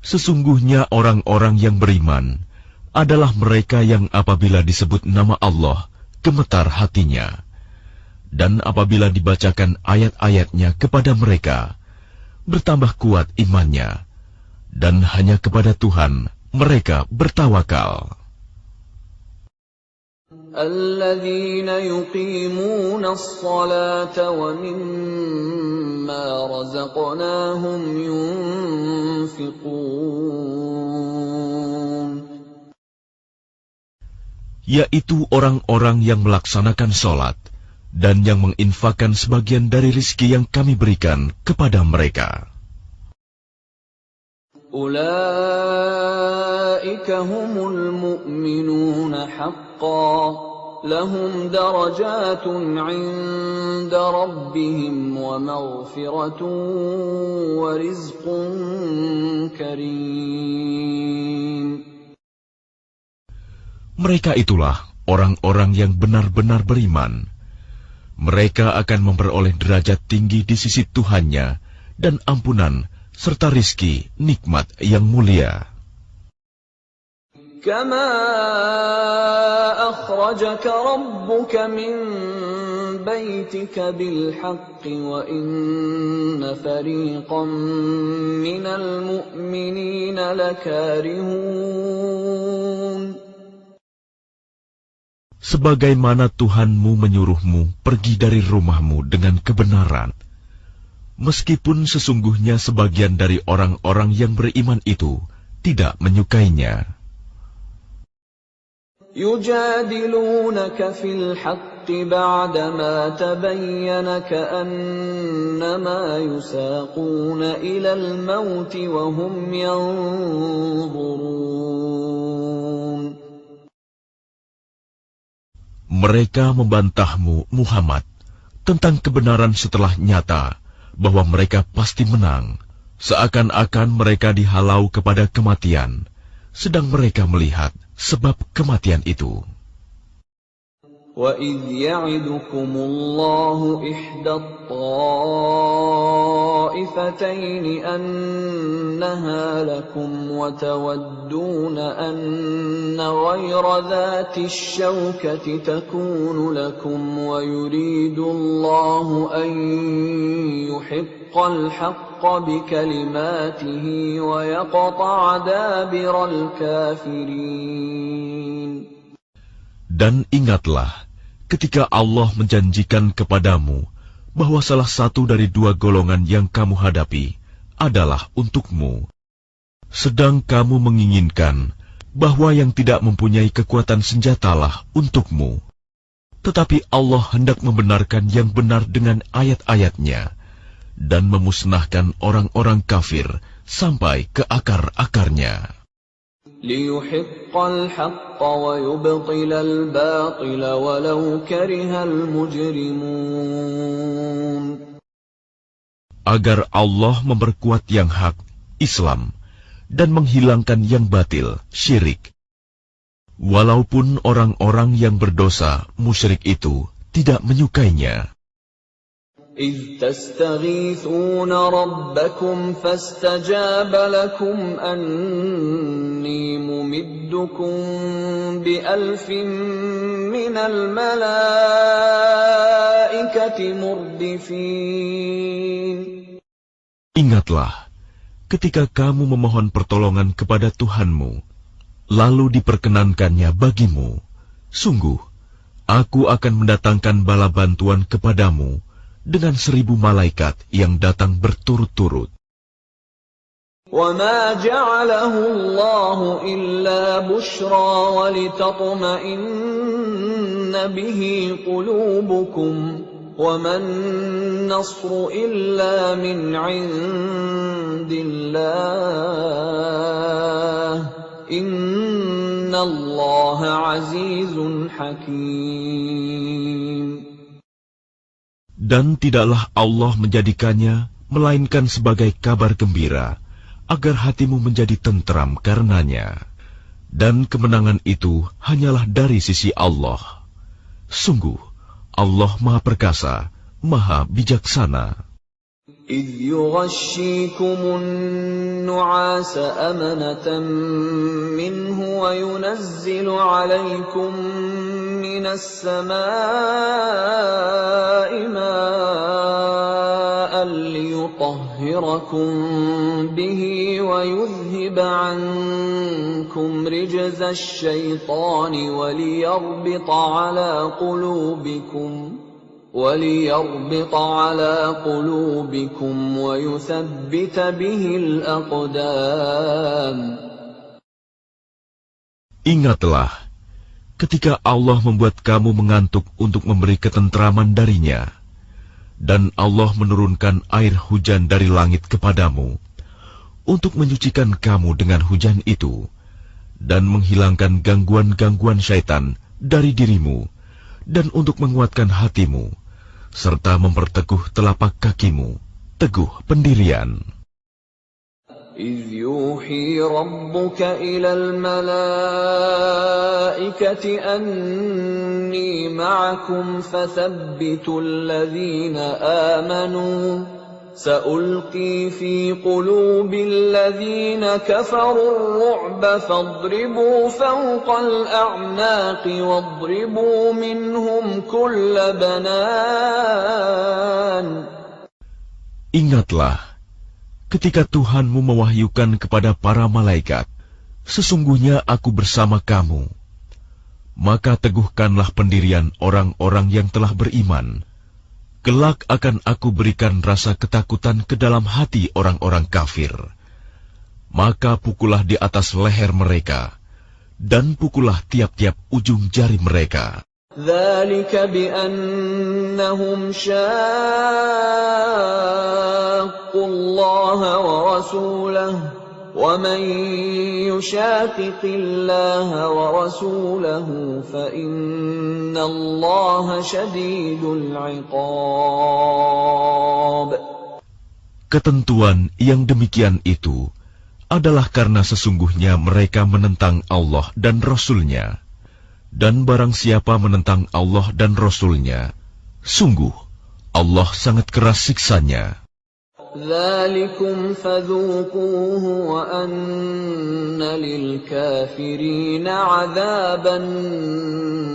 Sesungguhnya orang-orang yang beriman adalah mereka yang apabila disebut nama Allah, gemetar hatinya. Dan apabila dibacakan ayat-ayatnya kepada mereka, bertambah kuat imannya, dan hanya kepada Tuhan mereka bertawakal. الذين يقيمون الصلاة ومما رزقناهم ينفقون. Yaitu orang-orang yang melaksanakan sholat dan yang menginfakkan sebagian dari rizki yang kami berikan kepada mereka. Ulaika humul mu'minuna haqqan, lahum darajatun 'inda rabbihim wa maghfiratun wa rizqun karim. Mereka itulah orang-orang yang benar-benar beriman. Mereka akan memperoleh derajat tinggi di sisi Tuhannya dan ampunan serta rizki nikmat yang mulia. Kama akhrajaka rabbuka min baitika bil haqqi wa inna fariqan minal mu'minina lakarihun. sebagaimana Tuhanmu menyuruhmu pergi dari rumahmu dengan kebenaran, meskipun sesungguhnya sebagian dari orang-orang yang beriman itu tidak menyukainya. يجادلونك في الحق بعدما تبين كأنما يساقون إلى الموت وهم ينظرون. Mereka membantahmu, Muhammad, tentang kebenaran setelah nyata bahwa mereka pasti menang, seakan-akan mereka dihalau kepada kematian, sedang mereka melihat sebab kematian itu. وَإِذْ يَعِدُكُمُ اللَّهُ إِحْدَى الطَّائِفَتَيْنِ أَنَّهَا لَكُمْ وَتَوَدُّونَ أَنَّ غَيْرَ ذَاتِ الشَّوْكَةِ تَكُونُ لَكُمْ وَيُرِيدُ اللَّهُ أَن يُحِقَّ الْحَقَّ بِكَلِمَاتِهِ وَيَقْطَعَ دَابِرَ الْكَافِرِينَ. Dan ingatlah ketika Allah menjanjikan kepadamu bahwa salah satu dari dua golongan yang kamu hadapi adalah untukmu, sedang kamu menginginkan bahwa yang tidak mempunyai kekuatan senjatalah untukmu. Tetapi Allah hendak membenarkan yang benar dengan ayat-ayatnya dan memusnahkan orang-orang kafir sampai ke akar-akarnya. لِيُحِقَّ الْحَقَّ وَيُبْطِلَ الْبَاطِلَ وَلَوْ كَرِهَ الْمُجْرِمُونَ. Agar Allah memperkuat yang hak, Islam, dan menghilangkan yang batil, syirik. Walaupun orang-orang yang berdosa, musyrik itu, tidak menyukainya. إِذْ تَسْتَغِيثُونَ رَبَّكُمْ فَاسْتَجَابَ لَكُمْ أَنِّي مُمِدُّكُمْ بِأَلْفٍ مِّنَ الْمَلَائِكَةِ مُرْدِفِينَ. Ingatlah, ketika kamu memohon pertolongan kepada Tuhanmu, lalu diperkenankannya bagimu, sungguh, aku akan mendatangkan bala bantuan kepadamu, dengan 1000 malaikat yang datang berturut-turut. وَمَا جَعَلَهُ اللَّهُ إِلَّا بُشْرَى وَلِتَطْمَئِنَّ بِهِ قُلُوبُكُمْ وَمَا النَّصْرُ إِلَّا مِنْ عِندِ اللَّهِ إِنَّ اللَّهَ عَزِيزٌ حَكِيمٌ. Dan tidaklah Allah menjadikannya melainkan sebagai kabar gembira, agar hatimu menjadi tentram karenanya. Dan kemenangan itu hanyalah dari sisi Allah. Sungguh, Allah Maha Perkasa, Maha Bijaksana. إِذْ يُغَشِّيكُمُ النُّعَاسَ أَمَنَةً مِّنْهُ وَيُنَزِّلُ عَلَيْكُم مِّنَ السَّمَاءِ مَاءً لِّيُطَهِّرَكُم بِهِ وَيُذْهِبَ عَنكُمْ رِجْزَ الشَّيْطَانِ وَلِيَرْبِطَ عَلَى قُلُوبِكُمْ وَيُثَبِّتَ بِهِ الْأَقْدَامَ. Ingatlah, ketika Allah membuat kamu mengantuk untuk memberi ketentraman darinya, dan Allah menurunkan air hujan dari langit kepadamu, untuk menyucikan kamu dengan hujan itu, dan menghilangkan gangguan-gangguan syaitan dari dirimu, dan untuk menguatkan hatimu, serta memperteguh telapak kakimu, teguh pendirian. إِذْ يُوحِي رَبُّكَ إِلَى الْمَلَائِكَةِ أَنِّي مَعَكُمْ فَثَبِّتُوا الَّذِينَ آمَنُوا سَأُلْقِي فِي قُلُوبِ الَّذِينَ كَفَرُوا الرُّعْبَ فَاضْرِبُوا فَوْقَ الْأَعْنَاقِ وَاضْرِبُوا مِنْهُمْ كُلَّ بَنَانٍ. Ingatlah, ketika Tuhanmu mewahyukan kepada para malaikat, sesungguhnya aku bersama kamu. maka teguhkanlah pendirian orang-orang yang telah beriman. Kelak akan aku berikan rasa ketakutan ke dalam hati orang-orang kafir. Maka pukullah di atas leher mereka, dan pukullah tiap-tiap ujung jari mereka. ذلك بأنهم شاقوا الله ورسوله ومن يشاقق الله ورسوله فإن الله شديد العقاب. Ketentuan yang demikian itu adalah karena sesungguhnya mereka menentang Allah dan Rasul-Nya. Dan barang siapa menentang Allah dan Rasul-Nya, sungguh Allah sangat keras siksanya. ذلكم فذوقوه وأن للكافرين عذاب النار.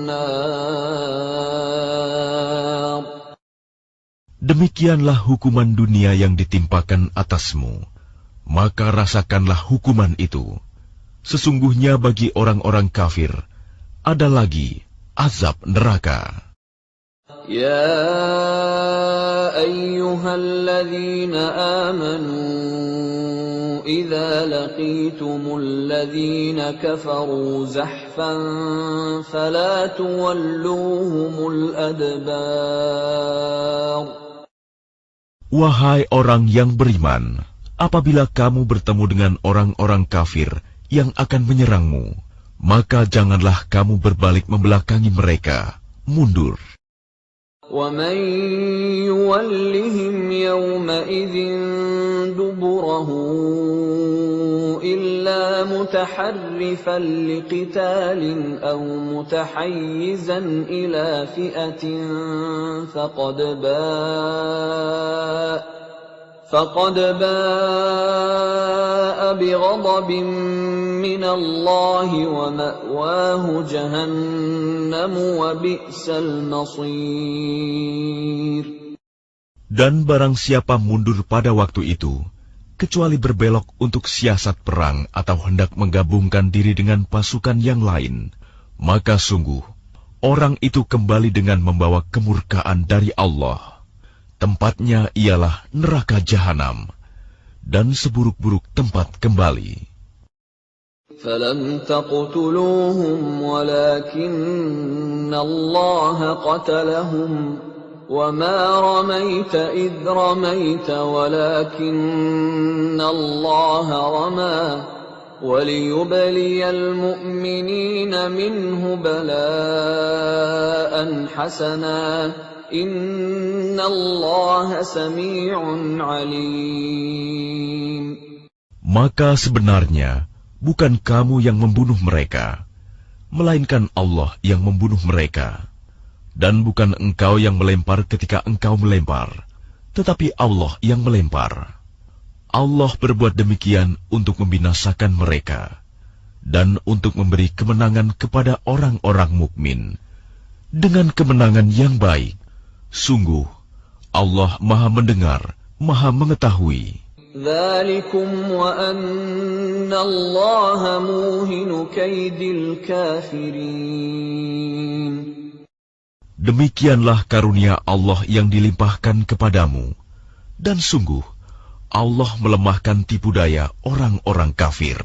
Demikianlah hukuman dunia yang ditimpakan atasmu, maka rasakanlah hukuman itu. Sesungguhnya bagi orang-orang kafir ada lagi azab neraka. يا أيها الذين آمنوا إذا لقيتم الذين كفروا زحفا فلا تولوهم الأدبار. Wahai orang yang beriman, apabila kamu bertemu dengan orang-orang kafir yang akan menyerangmu, maka janganlah kamu berbalik membelakangi mereka, mundur. وَمَن يُوَلِّهِمْ يَوْمَئِذٍ دُبُرَهُ إِلَّا مُتَحَرِّفًا لِقِتَالٍ أَوْ مُتَحَيِّزًا إِلَى فِئَةٍ فَقَدْ بَاءَ بِغَضَبٍ مِّنَ اللَّهِ وَمَأْوَاهُ جَهَنَّمُ وَبِئْسَ الْمَصِيرُ. Dan barang siapa mundur pada waktu itu, kecuali berbelok untuk siasat perang atau hendak menggabungkan diri dengan pasukan yang lain, maka sungguh, orang itu kembali dengan membawa kemurkaan dari Allah. Tempatnya ialah neraka jahanam, dan seburuk-buruk tempat kembali. فَلَمْ تَقْتُلُوهُمْ وَلَكِنَّ اللَّهَ قَتَلَهُمْ وَمَا رَمَيْتَ إِذْ رَمَيْتَ وَلَكِنَّ اللَّهَ رَمَى وَلِيُبْلِيَ الْمُؤْمِنِينَ مِنْهُ بَلَاءً حَسَنًا Inna Allah sami'un alim. Maka sebenarnya bukan kamu yang membunuh mereka, melainkan Allah yang membunuh mereka. Dan bukan engkau yang melempar ketika engkau melempar, tetapi Allah yang melempar. Allah berbuat demikian untuk membinasakan mereka dan untuk memberi kemenangan kepada orang-orang mukmin dengan kemenangan yang baik. Sungguh, Allah Maha Mendengar, Maha Mengetahui. Dzalikum wa anna Allaha muhinu kaidil kafirin. Demikianlah karunia Allah yang dilimpahkan kepadamu, dan sungguh, Allah melemahkan tipu daya orang-orang kafir.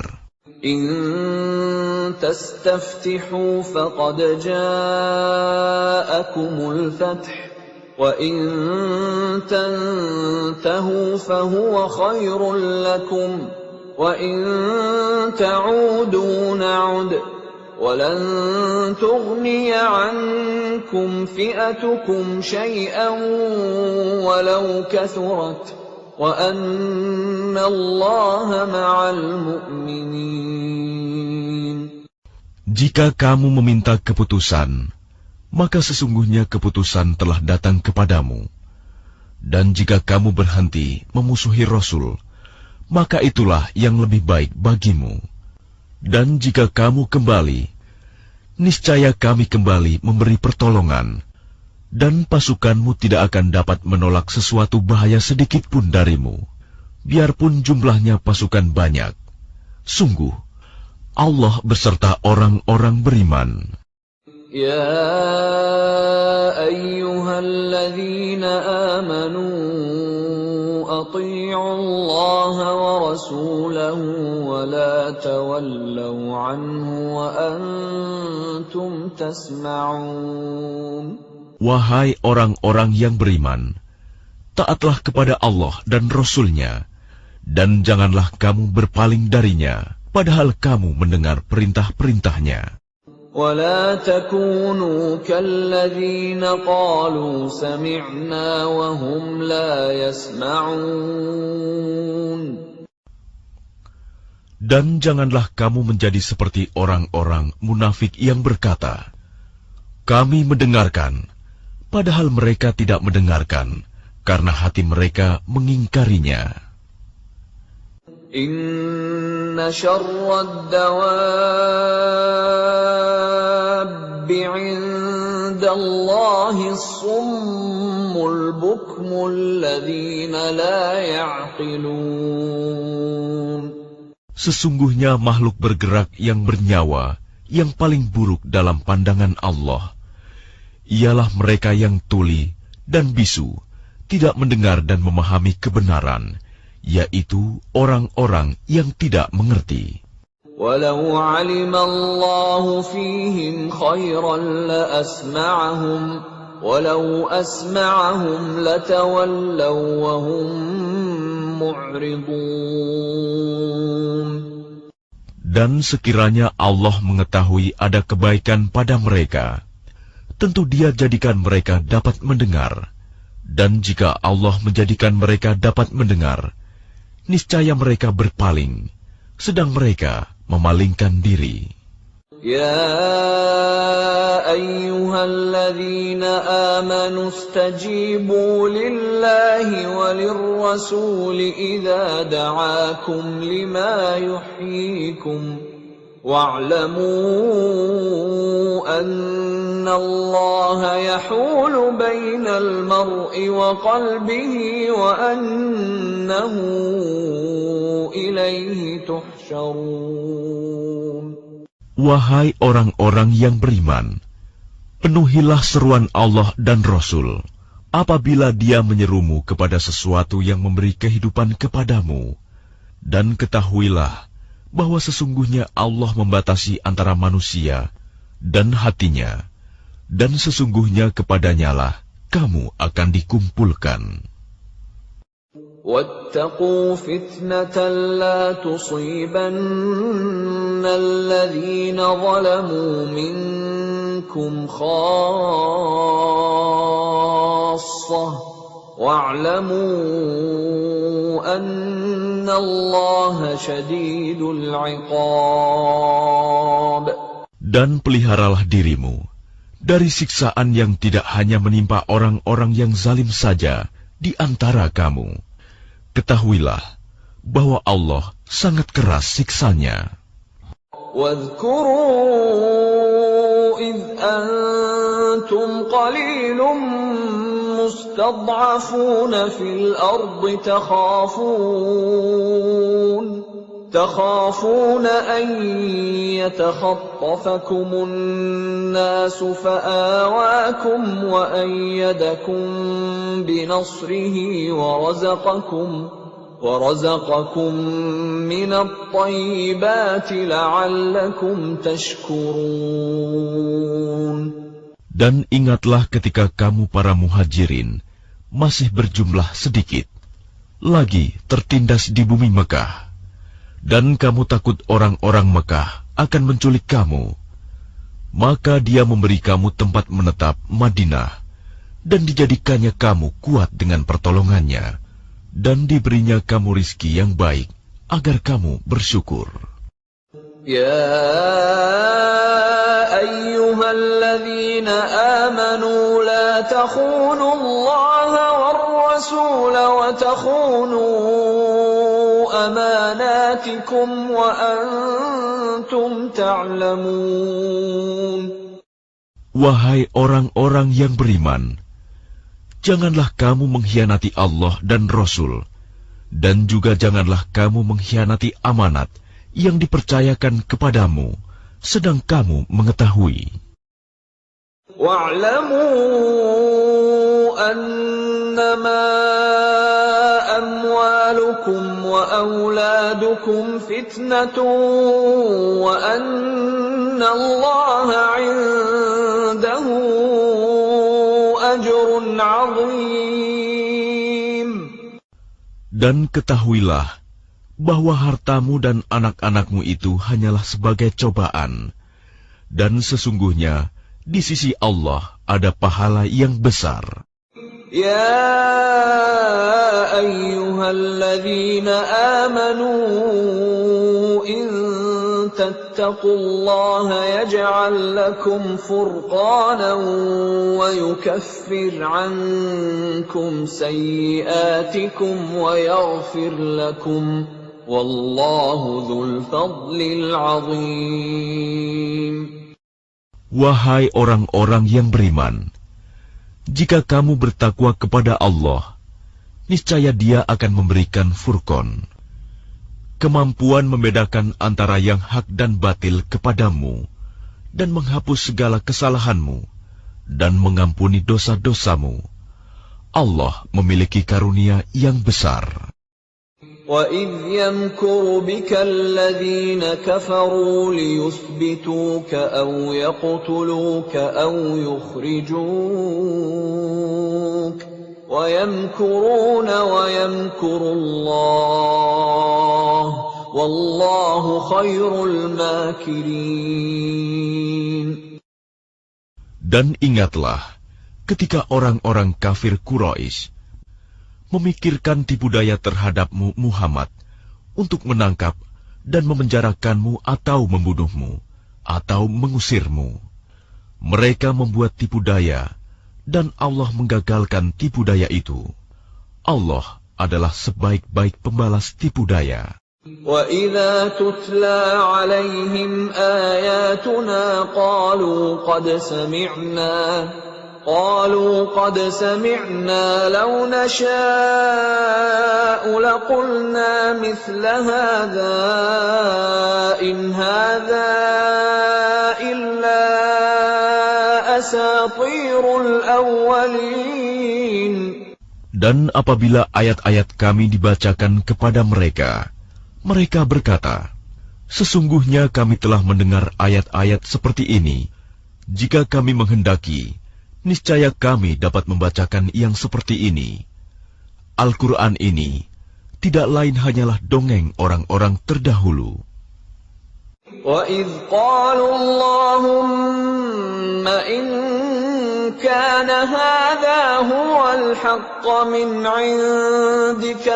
In tastaftihu faqad ja'akumul fath. وَإِن تَنْتَهُوا فَهُوَ خَيْرٌ لَكُمْ وَإِن تَعُودُوا نَعُدْ وَلَنْ تُغْنِيَ عَنْكُمْ فِئَتُكُمْ شَيْئًا وَلَوْ كَثُرَتْ وَأَنَّ اللَّهَ مَعَ الْمُؤْمِنِينَ. Jika kamu meminta keputusan, maka sesungguhnya keputusan telah datang kepadamu. Dan jika kamu berhenti memusuhi Rasul, maka itulah yang lebih baik bagimu. Dan jika kamu kembali, niscaya kami kembali memberi pertolongan, dan pasukanmu tidak akan dapat menolak sesuatu bahaya sedikit pun darimu, biarpun jumlahnya pasukan banyak. Sungguh, Allah beserta orang-orang beriman. يا أيها الذين آمنوا أطيعوا الله ورسوله ولا تولوا عنه وأنتم تسمعون. Wahai orang-orang yang beriman, taatlah kepada Allah dan Rasul-Nya, dan janganlah kamu berpaling darinya, padahal kamu mendengar perintah-perintahnya. ولا تكونوا كالذين قالوا سمعنا وهم لا يسمعون. Dan janganlah kamu menjadi seperti orang-orang munafik yang berkata, kami mendengarkan, padahal mereka tidak mendengarkan, karena hati mereka mengingkarinya. Inna syarrad dawabbi 'indallahi as-summul bukmul ladzina la ya'qilun. Sesungguhnya makhluk bergerak yang bernyawa yang paling buruk dalam pandangan Allah ialah mereka yang tuli dan bisu, tidak mendengar dan memahami kebenaran, yaitu orang-orang yang tidak mengerti. Walau 'alima Allahu fihim khairan la asma'ahum walau asma'ahum latawallaw wa hum mu'ridun. Dan sekiranya Allah mengetahui ada kebaikan pada mereka, tentu Dia jadikan mereka dapat mendengar. Dan jika Allah menjadikan mereka dapat mendengar, niscaya mereka berpaling, sedang mereka memalingkan diri. Ya ayyuhalladzina amanu istajibu lillahi walirrasuli idza da'akum lima yuhyikum wa'lamu anna Allaha yahulu bainal mar'i wa qalbihi wa annahu ilaihi tuhsyarun. Wahai orang-orang yang beriman, penuhilah seruan Allah dan Rasul apabila Dia menyerumu kepada sesuatu yang memberi kehidupan kepadamu, dan ketahuilah bahwa sesungguhnya Allah membatasi antara manusia dan hatinya, dan sesungguhnya kepadanyalah kamu akan dikumpulkan. وَاتَّقُوا فِتْنَةً لَا تُصِيبَنَّ الَّذِينَ ظَلَمُوا مِنكُمْ خَاصَّةً وَاعْلَمُوا أَنَّ اللَّهَ شَدِيدُ الْعِقَابِ. Dan peliharalah dirimu dari siksaan yang tidak hanya menimpa orang-orang yang zalim saja di antara kamu. Ketahuilah bahwa Allah sangat keras siksanya. واذكروا إذ أنتم قليل مستضعفون في الأرض تخافون أن يتخطفكم الناس فآواكم وأيدكم بنصره ورزقكم من الطيبات لعلكم تشكرون. Dan ingatlah ketika kamu para muhajirin masih berjumlah sedikit, lagi tertindas di bumi Mekah, dan kamu takut orang-orang Mekah akan menculik kamu, maka Dia memberi kamu tempat menetap Madinah, dan dijadikannya kamu kuat dengan pertolongannya, dan diberinya kamu rizki yang baik, agar kamu bersyukur. Ya ayyuhalladzina amanu la takhunu Allaha war rasul wa takhunu amanatikum wa antum ta'lamun. Wahai orang-orang yang beriman, janganlah kamu mengkhianati Allah dan Rasul, dan juga janganlah kamu mengkhianati amanat yang dipercayakan kepadamu, sedang kamu mengetahui. واعلموا أنما أموالكم وأولادكم فتنة وأن الله عنده أجر عظيم. Dan ketahuilah bahwa hartamu dan anak-anakmu itu hanyalah sebagai cobaan, dan sesungguhnya di sisi Allah ada pahala yang besar. يا أيها الذين آمنوا إن تتقوا الله يجعل لكم فرقانا ويكفر عنكم سيئاتكم ويغفر لكم والله ذو الفضل العظيم. Wahai orang-orang yang beriman, jika kamu bertakwa kepada Allah, niscaya Dia akan memberikan furqan, kemampuan membedakan antara yang hak dan batil kepadamu, dan menghapus segala kesalahanmu, dan mengampuni dosa-dosamu. Allah memiliki karunia yang besar. وَإِذْ يَمْكُرُ بِكَ الَّذِينَ كَفَرُوا لِيُثْبِتُوكَ أَوْ يَقْتُلُوكَ أَوْ يُخْرِجُوكَ وَيَمْكُرُونَ وَيَمْكُرُ اللَّهُ وَاللَّهُ خَيْرُ الْمَاكِرِينَ. Dan ingatlah ketika orang-orang kafir Quraisy memikirkan tipu daya terhadapmu Muhammad untuk menangkap dan memenjarakanmu atau membunuhmu atau mengusirmu. Mereka membuat tipu daya dan Allah menggagalkan tipu daya itu. Allah adalah sebaik-baik pembalas tipu daya. وَإِذَا تُتْلَى عَلَيْهِمْ آيَاتُنَا قالوا قد سمعنا لو نشاء لقلنا مثل هذا إن هذا إلا أساطير الأولين. Dan apabila ayat-ayat kami dibacakan kepada mereka, mereka berkata, sesungguhnya kami telah mendengar ayat-ayat seperti ini. Jika kami menghendaki, niscaya kami dapat membacakan yang seperti ini. Al-Quran ini tidak lain hanyalah dongeng orang-orang terdahulu. وَإِذْ قَالُوا اللَّهُمَّ إِنْ كَانَ هَذَا هُوَ الْحَقَّ مِنْ عِنْدِكَ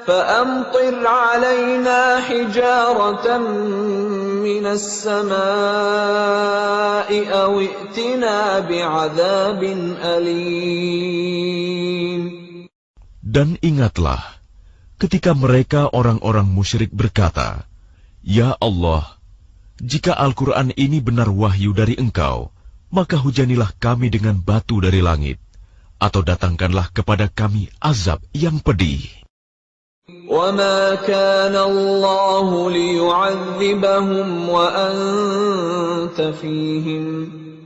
فَأَمْطِرْ عَلَيْنَا حِجَارَةً مِنَ السَّمَاءِ أَوْ ائْتِنَا بِعَذَابٍ أَلِيمٍ. Dan ingatlah ketika mereka orang-orang musyrik berkata, Ya Allah, jika Al-Quran ini benar wahyu dari Engkau, maka hujanilah kami dengan batu dari langit, atau datangkanlah kepada kami azab yang pedih. وَمَا كَانَ اللَّهُ لِيُعَذِّبَهُمْ وَأَنْتَ فِيهِمْ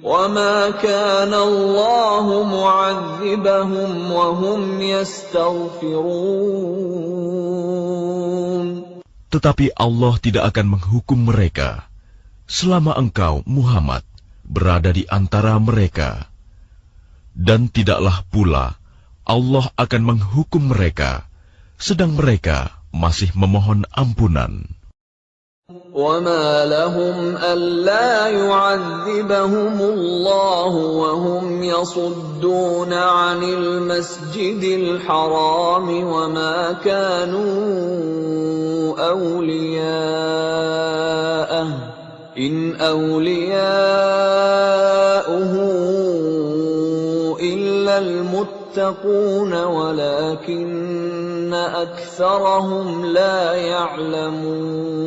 وَمَا كَانَ اللَّهُ مُعَذِّبَهُمْ وَهُمْ يَسْتَغْفِرُونَ. Tetapi Allah tidak akan menghukum mereka selama engkau, Muhammad, berada di antara mereka. Dan tidaklah pula Allah akan menghukum mereka sedang mereka masih memohon ampunan. وَمَا لَهُمْ أَلَّا يُعَذِّبَهُمُ اللَّهُ وَهُمْ يَصُدُّونَ عَنِ الْمَسْجِدِ الْحَرَامِ وَمَا كَانُوا أَوْلِيَاءَهُ إِنْ أَوْلِيَاؤُهُ إِلَّا الْمُتَّقُونَ وَلَكِنَّ أَكْثَرَهُمْ لَا يَعْلَمُونَ.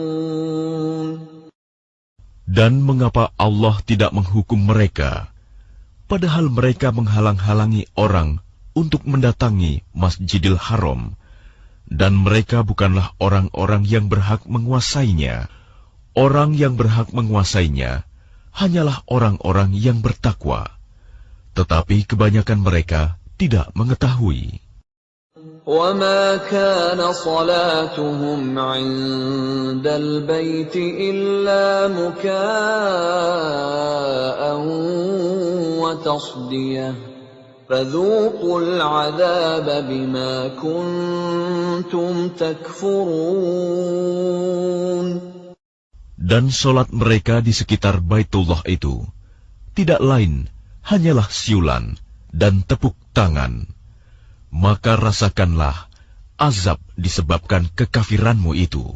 Dan mengapa Allah tidak menghukum mereka, padahal mereka menghalang-halangi orang untuk mendatangi Masjidil Haram, dan mereka bukanlah orang-orang yang berhak menguasainya. Orang yang berhak menguasainya hanyalah orang-orang yang bertakwa, tetapi kebanyakan mereka tidak mengetahui. وَمَا كَانَ صَلَاتُهُمْ عِندَ الْبَيْتِ إِلَّا مُكَاءً وَتَصْدِيَةً فَذُوقُوا الْعَذَابَ بِمَا كُنتُمْ تَكْفُرُونَ. Dan solat mereka di sekitar Baitullah itu tidak lain hanyalah siulan dan tepuk tangan. Maka rasakanlah azab disebabkan kekafiranmu itu.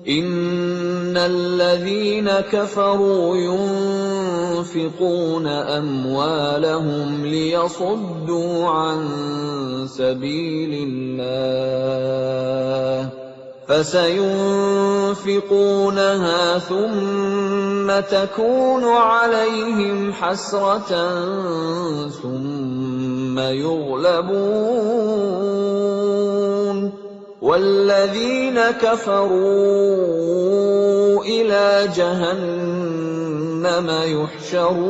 Innal ladzina kafaru yunfiquna amwalahum liyasuddu an sabilillah فسينفقونها ثم تكون عليهم حسرة ثم يغلبون والذين كفروا إلى جهنم يحشرون.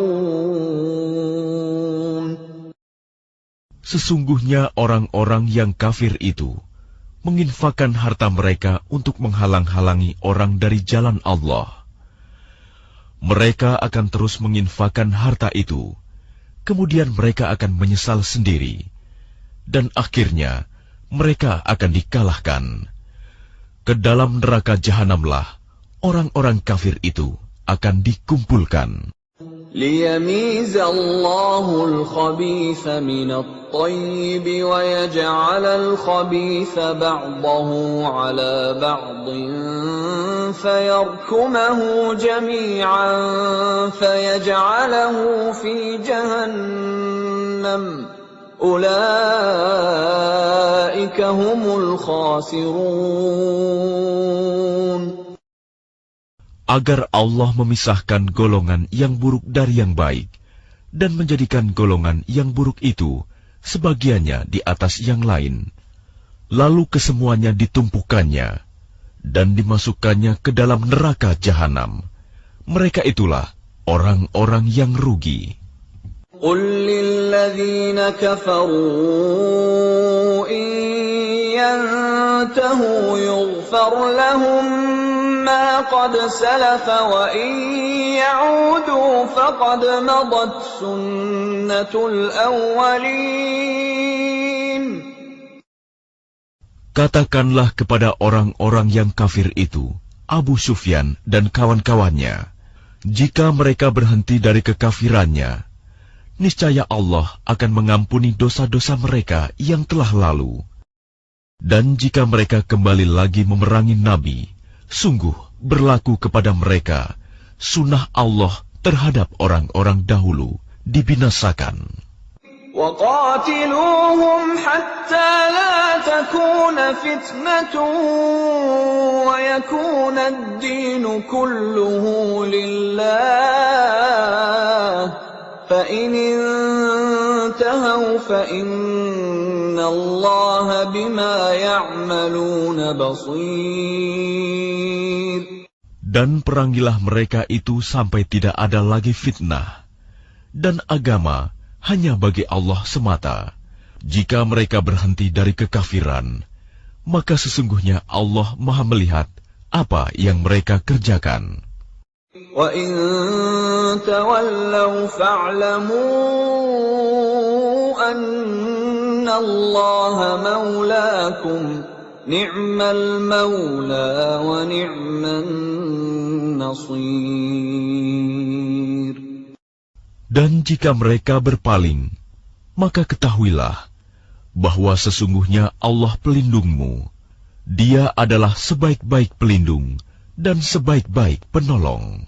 Sesungguhnya orang-orang yang kafir itu menginfakkan harta mereka untuk menghalang-halangi orang dari jalan Allah. Mereka akan terus menginfakkan harta itu, kemudian mereka akan menyesal sendiri, dan akhirnya mereka akan dikalahkan. Ke dalam neraka jahanamlah orang-orang kafir itu akan dikumpulkan. ليميز الله الخبيث من الطيب ويجعل الخبيث بعضه على بعض فيركمه جميعا فيجعله في جهنم أولئك هم الخاسرون. Agar Allah memisahkan golongan yang buruk dari yang baik, dan menjadikan golongan yang buruk itu sebagiannya di atas yang lain, lalu kesemuanya ditumpukannya, dan dimasukkannya ke dalam neraka jahanam. Mereka itulah orang-orang yang rugi. قُلْ لِلَّذِينَ كَفَرُوا إِن يَنْتَهُوا يُغْفَرْ لَهُم مَّا قَدْ سَلَفَ وَإِن يَعُودُوا فَقَدْ مَضَتْ سُنَّةُ الْأَوَّلِينَ. Katakanlah kepada orang-orang yang kafir itu, Abu Sufyan dan kawan-kawannya, jika mereka berhenti dari kekafirannya, niscaya Allah akan mengampuni dosa-dosa mereka yang telah lalu. Dan jika mereka kembali lagi memerangi Nabi, sungguh berlaku kepada mereka sunnah Allah terhadap orang-orang dahulu dibinasakan. وَقَاتِلُوهُمْ حَتَّى لَا تَكُونَ فِتْنَةٌ وَيَكُونَ الدِّينُ كُلُّهُ لِلَّهِ فَإِنِ انتهوا فَإِنَّ اللَّهَ بِمَا يَعْمَلُونَ بَصِيرٌ. Dan perangilah mereka itu sampai tidak ada lagi fitnah, dan agama hanya bagi Allah semata. Jika mereka berhenti dari kekafiran, maka sesungguhnya Allah Maha melihat apa yang mereka kerjakan. وَإِن تَوَلَّوْا فَاعْلَمُوا أَنَّ اللَّهَ مَوْلَاكُمْ نِعْمَ الْمَوْلَى وَنِعْمَ النَّصِيرُ. Dan jika mereka berpaling, maka ketahuilah bahwa sesungguhnya Allah pelindungmu. Dia adalah sebaik-baik pelindung dan sebaik-baik penolong.